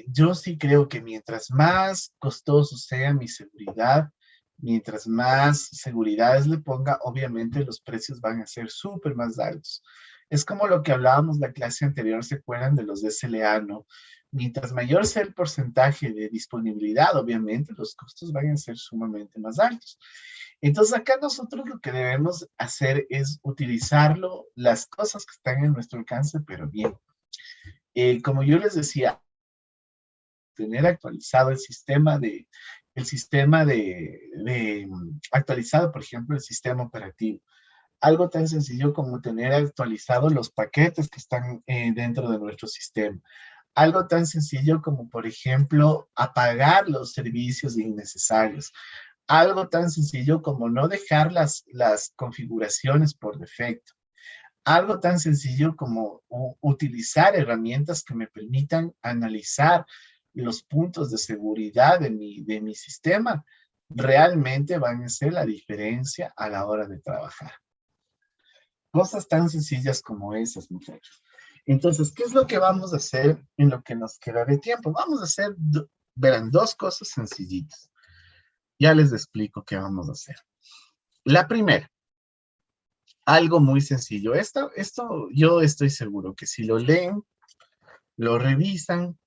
[SPEAKER 1] yo sí creo que mientras más costoso sea mi seguridad, mientras más seguridades le ponga, obviamente los precios van a ser súper más altos. Es como lo que hablábamos la clase anterior, ¿se acuerdan de los SLA, no? Mientras mayor sea el porcentaje de disponibilidad, obviamente los costos van a ser sumamente más altos. Entonces acá nosotros lo que debemos hacer es utilizarlo, las cosas que están en nuestro alcance, pero bien. Como yo les decía, tener actualizado actualizado, por ejemplo, el sistema operativo. Algo tan sencillo como tener actualizados los paquetes que están dentro de nuestro sistema. Algo tan sencillo como, por ejemplo, apagar los servicios innecesarios. Algo tan sencillo como no dejar las configuraciones por defecto. Algo tan sencillo como utilizar herramientas que me permitan analizar los puntos de seguridad de mi sistema, realmente van a ser la diferencia a la hora de trabajar. Cosas tan sencillas como esas, muchachos. Entonces, ¿qué es lo que vamos a hacer en lo que nos queda de tiempo? Vamos a hacer, verán, dos cosas sencillitas. Ya les explico qué vamos a hacer. La primera, algo muy sencillo. Esto yo estoy seguro que si lo leen, lo revisan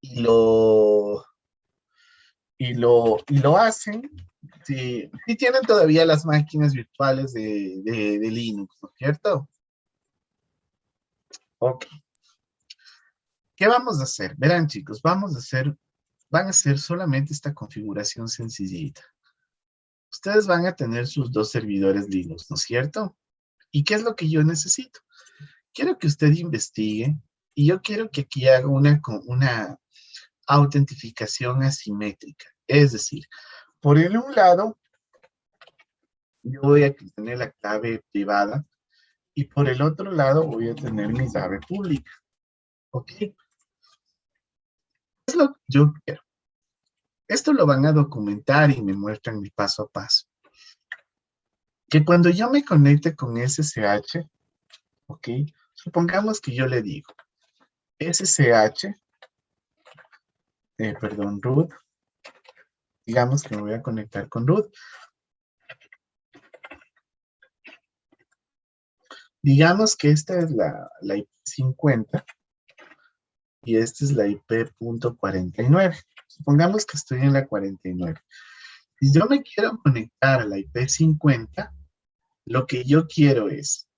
[SPEAKER 1] y lo hacen, si tienen todavía las máquinas virtuales de Linux, ¿no es cierto? Ok. ¿Qué vamos a hacer? Verán, chicos, van a hacer solamente esta configuración sencillita. Ustedes van a tener sus dos servidores Linux, ¿no es cierto? ¿Y qué es lo que yo necesito? Quiero que usted investigue y yo quiero que aquí haga una autentificación asimétrica. Es decir, por un lado, yo voy a tener la clave privada y por el otro lado voy a tener mi llave pública. ¿Ok? Es lo que yo quiero. Esto lo van a documentar y me muestran mi paso a paso. Que cuando yo me conecte con SSH, ¿ok? Supongamos que yo le digo SSH, root, digamos que me voy a conectar con root. Digamos que esta es la IP 50 y esta es la IP .49. Supongamos que estoy en la 49. Si yo me quiero conectar a la IP 50, lo que yo quiero es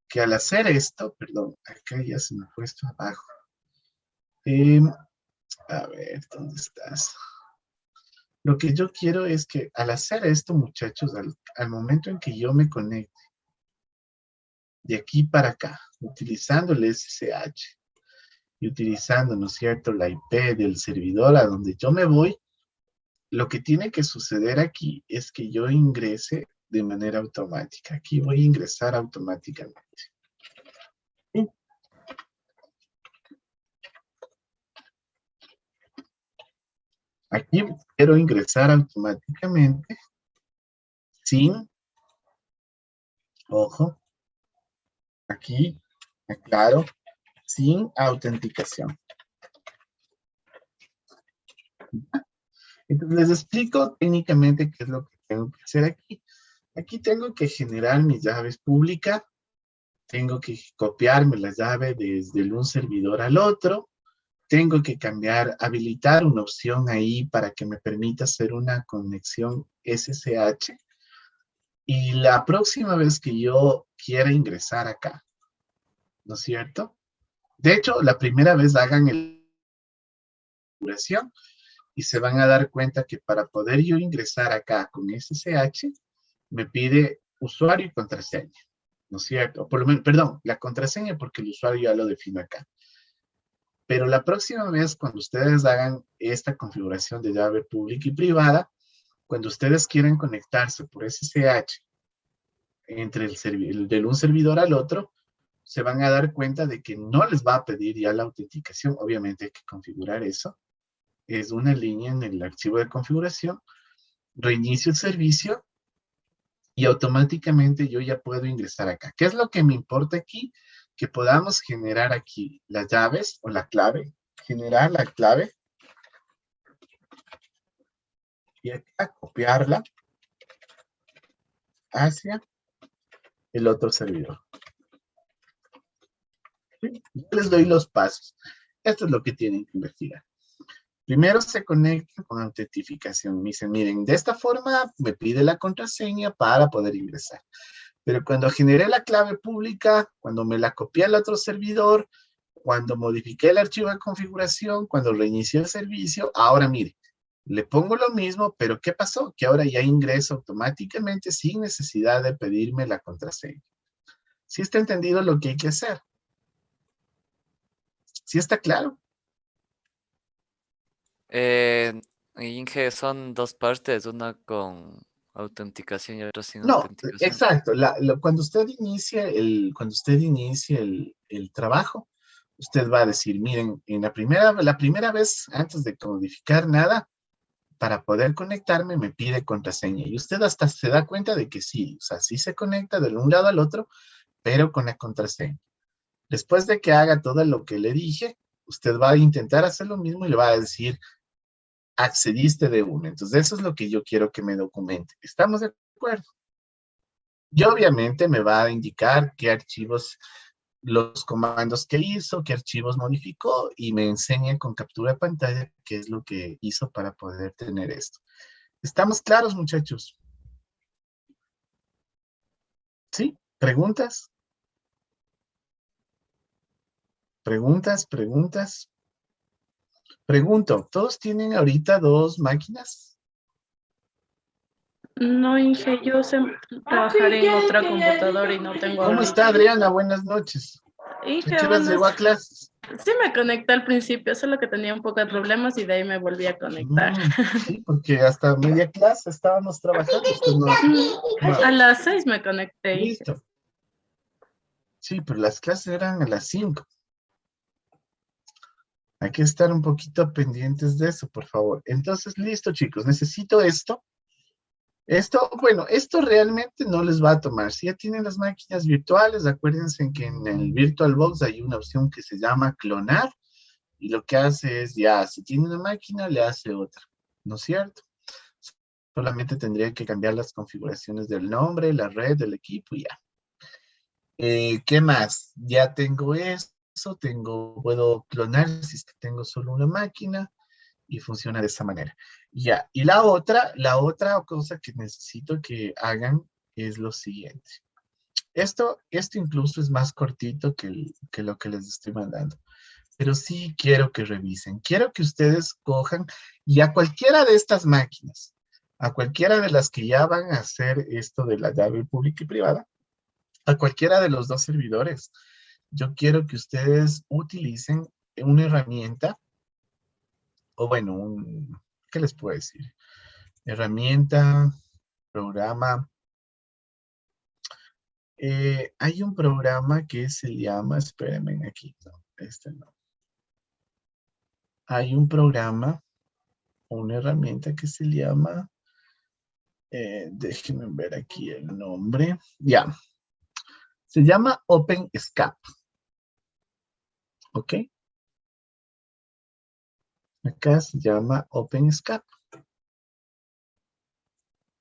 [SPEAKER 1] que al hacer esto, perdón, acá ya se me fue esto abajo. A ver, ¿dónde estás? Lo que yo quiero es que al hacer esto, muchachos, al momento en que yo me conecte de aquí para acá, utilizando el SSH y utilizando, ¿no es cierto?, la IP del servidor a donde yo me voy, lo que tiene que suceder aquí es que yo ingrese de manera automática. Aquí voy a ingresar automáticamente. ¿Sí? Aquí quiero ingresar automáticamente sin, ojo, aquí, aclaro, sin autenticación. Entonces les explico técnicamente qué es lo que tengo que hacer aquí. Aquí tengo que generar mis llaves públicas, tengo que copiarme la llave desde un servidor al otro, tengo que habilitar una opción ahí para que me permita hacer una conexión SSH. Y la próxima vez que yo quiera ingresar acá, ¿no es cierto? De hecho, la primera vez hagan el configuración y se van a dar cuenta que para poder yo ingresar acá con SSH, me pide usuario y contraseña, ¿no es cierto? Por lo menos, perdón, la contraseña porque el usuario ya lo defino acá. Pero la próxima vez, cuando ustedes hagan esta configuración de llave pública y privada, cuando ustedes quieran conectarse por SSH entre de un servidor al otro, se van a dar cuenta de que no les va a pedir ya la autenticación. Obviamente hay que configurar eso. Es una línea en el archivo de configuración. Reinicio el servicio y automáticamente yo ya puedo ingresar acá. ¿Qué es lo que me importa aquí? Que podamos generar aquí las llaves o la clave. Generar la clave. Y acá copiarla hacia el otro servidor. ¿Sí? Les doy los pasos. Esto es lo que tienen que investigar. Primero se conectan con autentificación. Me dicen, miren, de esta forma me pide la contraseña para poder ingresar. Pero cuando generé la clave pública, cuando me la copié al otro servidor, cuando modifiqué el archivo de configuración, cuando reinicié el servicio, ahora mire, le pongo lo mismo, pero ¿qué pasó? Que ahora ya ingreso automáticamente sin necesidad de pedirme la contraseña. ¿Sí está entendido lo que hay que hacer? ¿Sí está claro?
[SPEAKER 8] Inge, son dos partes, una con autenticación y otra sin
[SPEAKER 1] No,
[SPEAKER 8] autenticación.
[SPEAKER 1] exacto. Cuando usted inicia el trabajo, usted va a decir, miren, en la primera vez, antes de codificar nada, para poder conectarme me pide contraseña. Y usted hasta se da cuenta de que sí, o sea, sí se conecta de un lado al otro, pero con la contraseña. Después de que haga todo lo que le dije, usted va a intentar hacer lo mismo y le va a decir, accediste de una. Entonces, eso es lo que yo quiero que me documente. ¿Estamos de acuerdo? Y obviamente me va a indicar qué archivos, los comandos que hizo, qué archivos modificó y me enseña con captura de pantalla qué es lo que hizo para poder tener esto. ¿Estamos claros, muchachos? ¿Sí? ¿Preguntas? ¿Preguntas? ¿Preguntas? Pregunto, ¿todos tienen ahorita dos máquinas?
[SPEAKER 9] No, Inge, yo sé trabajar en otra computadora y no tengo
[SPEAKER 1] ¿Cómo está
[SPEAKER 9] ahorita.
[SPEAKER 1] Adriana? Buenas noches. ¿A
[SPEAKER 9] Inge,
[SPEAKER 1] qué horas llegó a clases?
[SPEAKER 9] sí me conecté al principio, solo que tenía un poco de problemas y de ahí me volví a conectar.
[SPEAKER 1] Sí, porque hasta media clase estábamos trabajando. Usted no.
[SPEAKER 9] A las 6 me conecté, Inge.
[SPEAKER 1] Listo. Sí, pero las clases eran a las 5. Hay que estar un poquito pendientes de eso, por favor. Entonces, listo, chicos. Necesito esto. Bueno, esto realmente no les va a tomar. Si ya tienen las máquinas virtuales, acuérdense que en el VirtualBox hay una opción que se llama clonar. Y lo que hace es, ya, si tiene una máquina, le hace otra. ¿No es cierto? Solamente tendría que cambiar las configuraciones del nombre, la red, del equipo y ya. ¿Qué más? Ya tengo eso, puedo clonar si es que tengo solo una máquina y funciona de esa manera. Ya, y la otra cosa que necesito que hagan es lo siguiente. Esto incluso es más cortito que lo que les estoy mandando, pero sí quiero que revisen. Quiero que ustedes cojan y a cualquiera de estas máquinas, a cualquiera de las que ya van a hacer esto de la llave pública y privada, a cualquiera de los dos servidores, yo quiero que ustedes utilicen una herramienta, o bueno, ¿qué les puedo decir? Herramienta, programa. Hay un programa que se llama, espérenme aquí, no, este no. Hay un programa, una herramienta que se llama, déjenme ver aquí el nombre, ya, se llama OpenSCAP, ¿ok? Acá se llama OpenSCAP.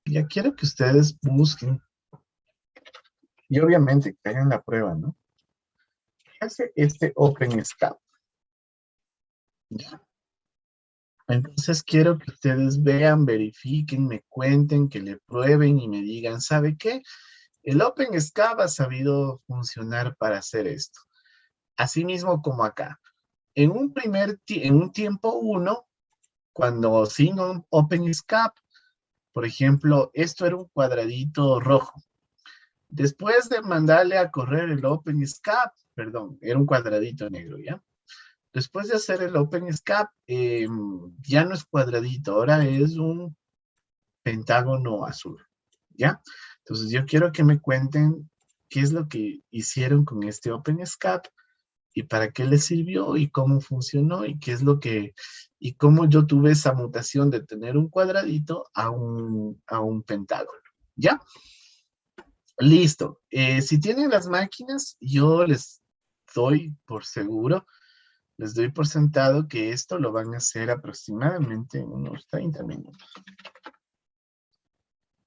[SPEAKER 1] Ya quiero que ustedes busquen y obviamente que hagan la prueba, ¿no? ¿Qué hace este OpenSCAP? Ya. Entonces quiero que ustedes vean, verifiquen, me cuenten, que le prueben y me digan, ¿sabe qué? El OpenSCAP ha sabido funcionar para hacer esto. Asimismo como acá. En un tiempo 1, cuando sin un OpenSCAP, por ejemplo, esto era un cuadradito rojo. Después de mandarle a correr el OpenSCAP, perdón, era un cuadradito negro, ¿ya? Después de hacer el OpenSCAP, ya no es cuadradito, ahora es un pentágono azul, ¿ya? Entonces yo quiero que me cuenten qué es lo que hicieron con este OpenSCAP y para qué les sirvió y cómo funcionó y qué es lo que, y cómo yo tuve esa mutación de tener un cuadradito a un pentágono, ¿ya? Listo. Si tienen las máquinas, yo les doy por seguro, les doy por sentado que esto lo van a hacer aproximadamente en unos 30 minutos.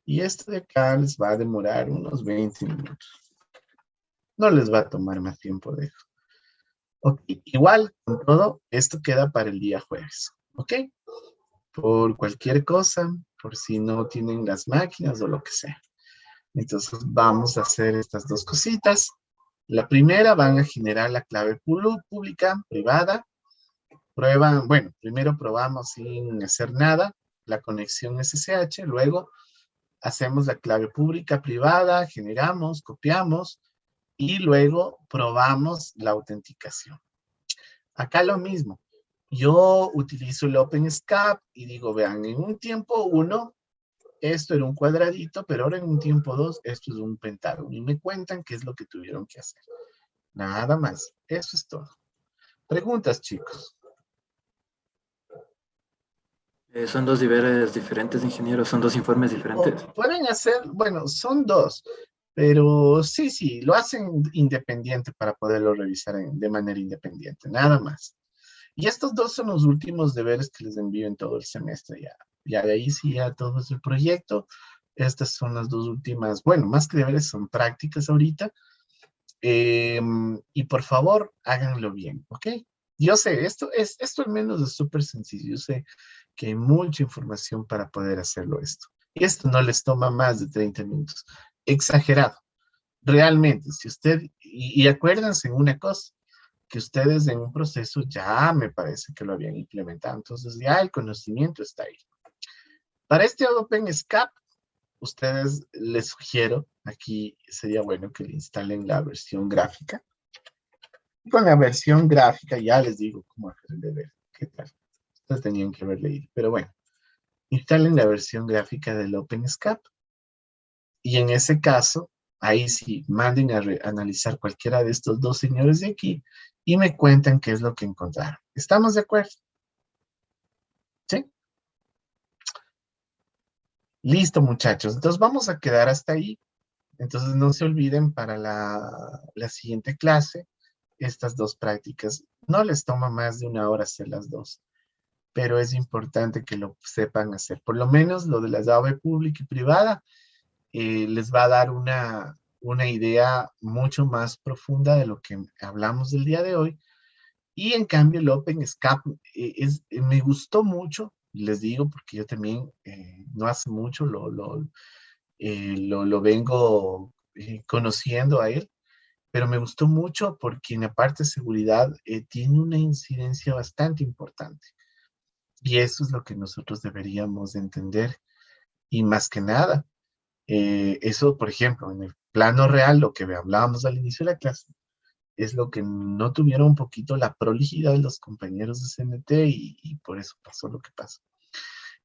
[SPEAKER 1] Y esto de acá les va a demorar unos 20 minutos. No les va a tomar más tiempo de eso. Ok, igual, con todo, esto queda para el día jueves. ¿Ok? Por cualquier cosa, por si no tienen las máquinas o lo que sea. Entonces vamos a hacer estas dos cositas. La primera, van a generar la clave pública, privada. Prueban, bueno, primero probamos sin hacer nada, la conexión SSH, luego hacemos la clave pública, privada, generamos, copiamos y luego probamos la autenticación. Acá lo mismo. Yo utilizo el OpenSCAP y digo, vean, en un tiempo 1, esto era un cuadradito, pero ahora en un tiempo 2, esto es un pentágono. Y me cuentan qué es lo que tuvieron que hacer. Nada más. Eso es todo. Preguntas, chicos.
[SPEAKER 2] Son dos deberes diferentes, ingeniero, son dos informes diferentes.
[SPEAKER 1] Pueden hacer, bueno, son dos, pero sí, lo hacen independiente para poderlo revisar de manera independiente, nada más. Y estos dos son los últimos deberes que les envío en todo el semestre ya. Ya de ahí sí, ya todo es el proyecto. Estas son las dos últimas, bueno, más que deberes, son prácticas ahorita. Y por favor, háganlo bien, ¿ok? Yo sé, esto al menos es súper sencillo. Yo sé que hay mucha información para poder hacerlo esto. Y esto no les toma más de 30 minutos. Exagerado. Realmente, si usted, y acuérdense en una cosa, que ustedes en un proceso ya me parece que lo habían implementado. Entonces ya el conocimiento está ahí. Para este OpenSCAP, ustedes les sugiero, aquí sería bueno que le instalen la versión gráfica. Con la versión gráfica ya les digo cómo hacer el deber. ¿Qué tal? Ustedes tenían que haber leído. Pero bueno, instalen la versión gráfica del OpenSCAP. Y en ese caso, ahí sí, manden a analizar cualquiera de estos dos señores de aquí y me cuentan qué es lo que encontraron. ¿Estamos de acuerdo? ¿Sí? Listo, muchachos. Entonces vamos a quedar hasta ahí. Entonces no se olviden para la siguiente clase, estas dos prácticas. No les toma más de 1 hora hacer las dos, pero es importante que lo sepan hacer. Por lo menos lo de la llave pública y privada les va a dar una idea mucho más profunda de lo que hablamos del día de hoy. Y en cambio el OpenSCAP me gustó mucho, les digo, porque yo también no hace mucho lo vengo conociendo a él, pero me gustó mucho porque en la parte de seguridad tiene una incidencia bastante importante. Y eso es lo que nosotros deberíamos entender. Y más que nada, eso, por ejemplo, en el plano real, lo que hablábamos al inicio de la clase, es lo que no tuvieron un poquito la prolijidad de los compañeros de CNT y por eso pasó lo que pasó.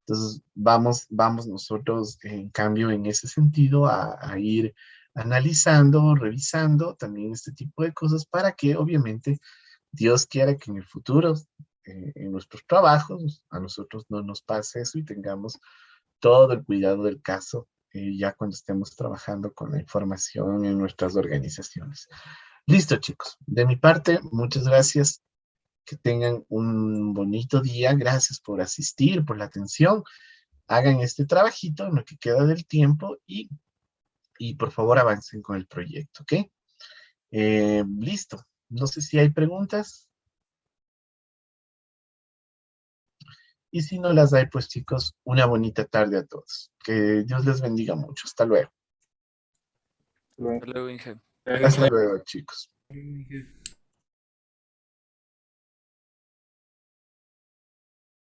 [SPEAKER 1] Entonces, vamos nosotros, en cambio, en ese sentido, a ir analizando, revisando también este tipo de cosas para que, obviamente, Dios quiera que en el futuro, en nuestros trabajos, a nosotros no nos pase eso y tengamos todo el cuidado del caso ya cuando estemos trabajando con la información en nuestras organizaciones. Listo, chicos. De mi parte, muchas gracias. Que tengan un bonito día. Gracias por asistir, por la atención. Hagan este trabajito en lo que queda del tiempo y por favor avancen con el proyecto, ¿ok? Listo. No sé si hay preguntas. Y si no las hay, pues chicos, una bonita tarde a todos. Que Dios les bendiga mucho. Hasta luego.
[SPEAKER 8] Hasta luego, Inge.
[SPEAKER 1] Hasta luego, chicos.
[SPEAKER 4] Inge.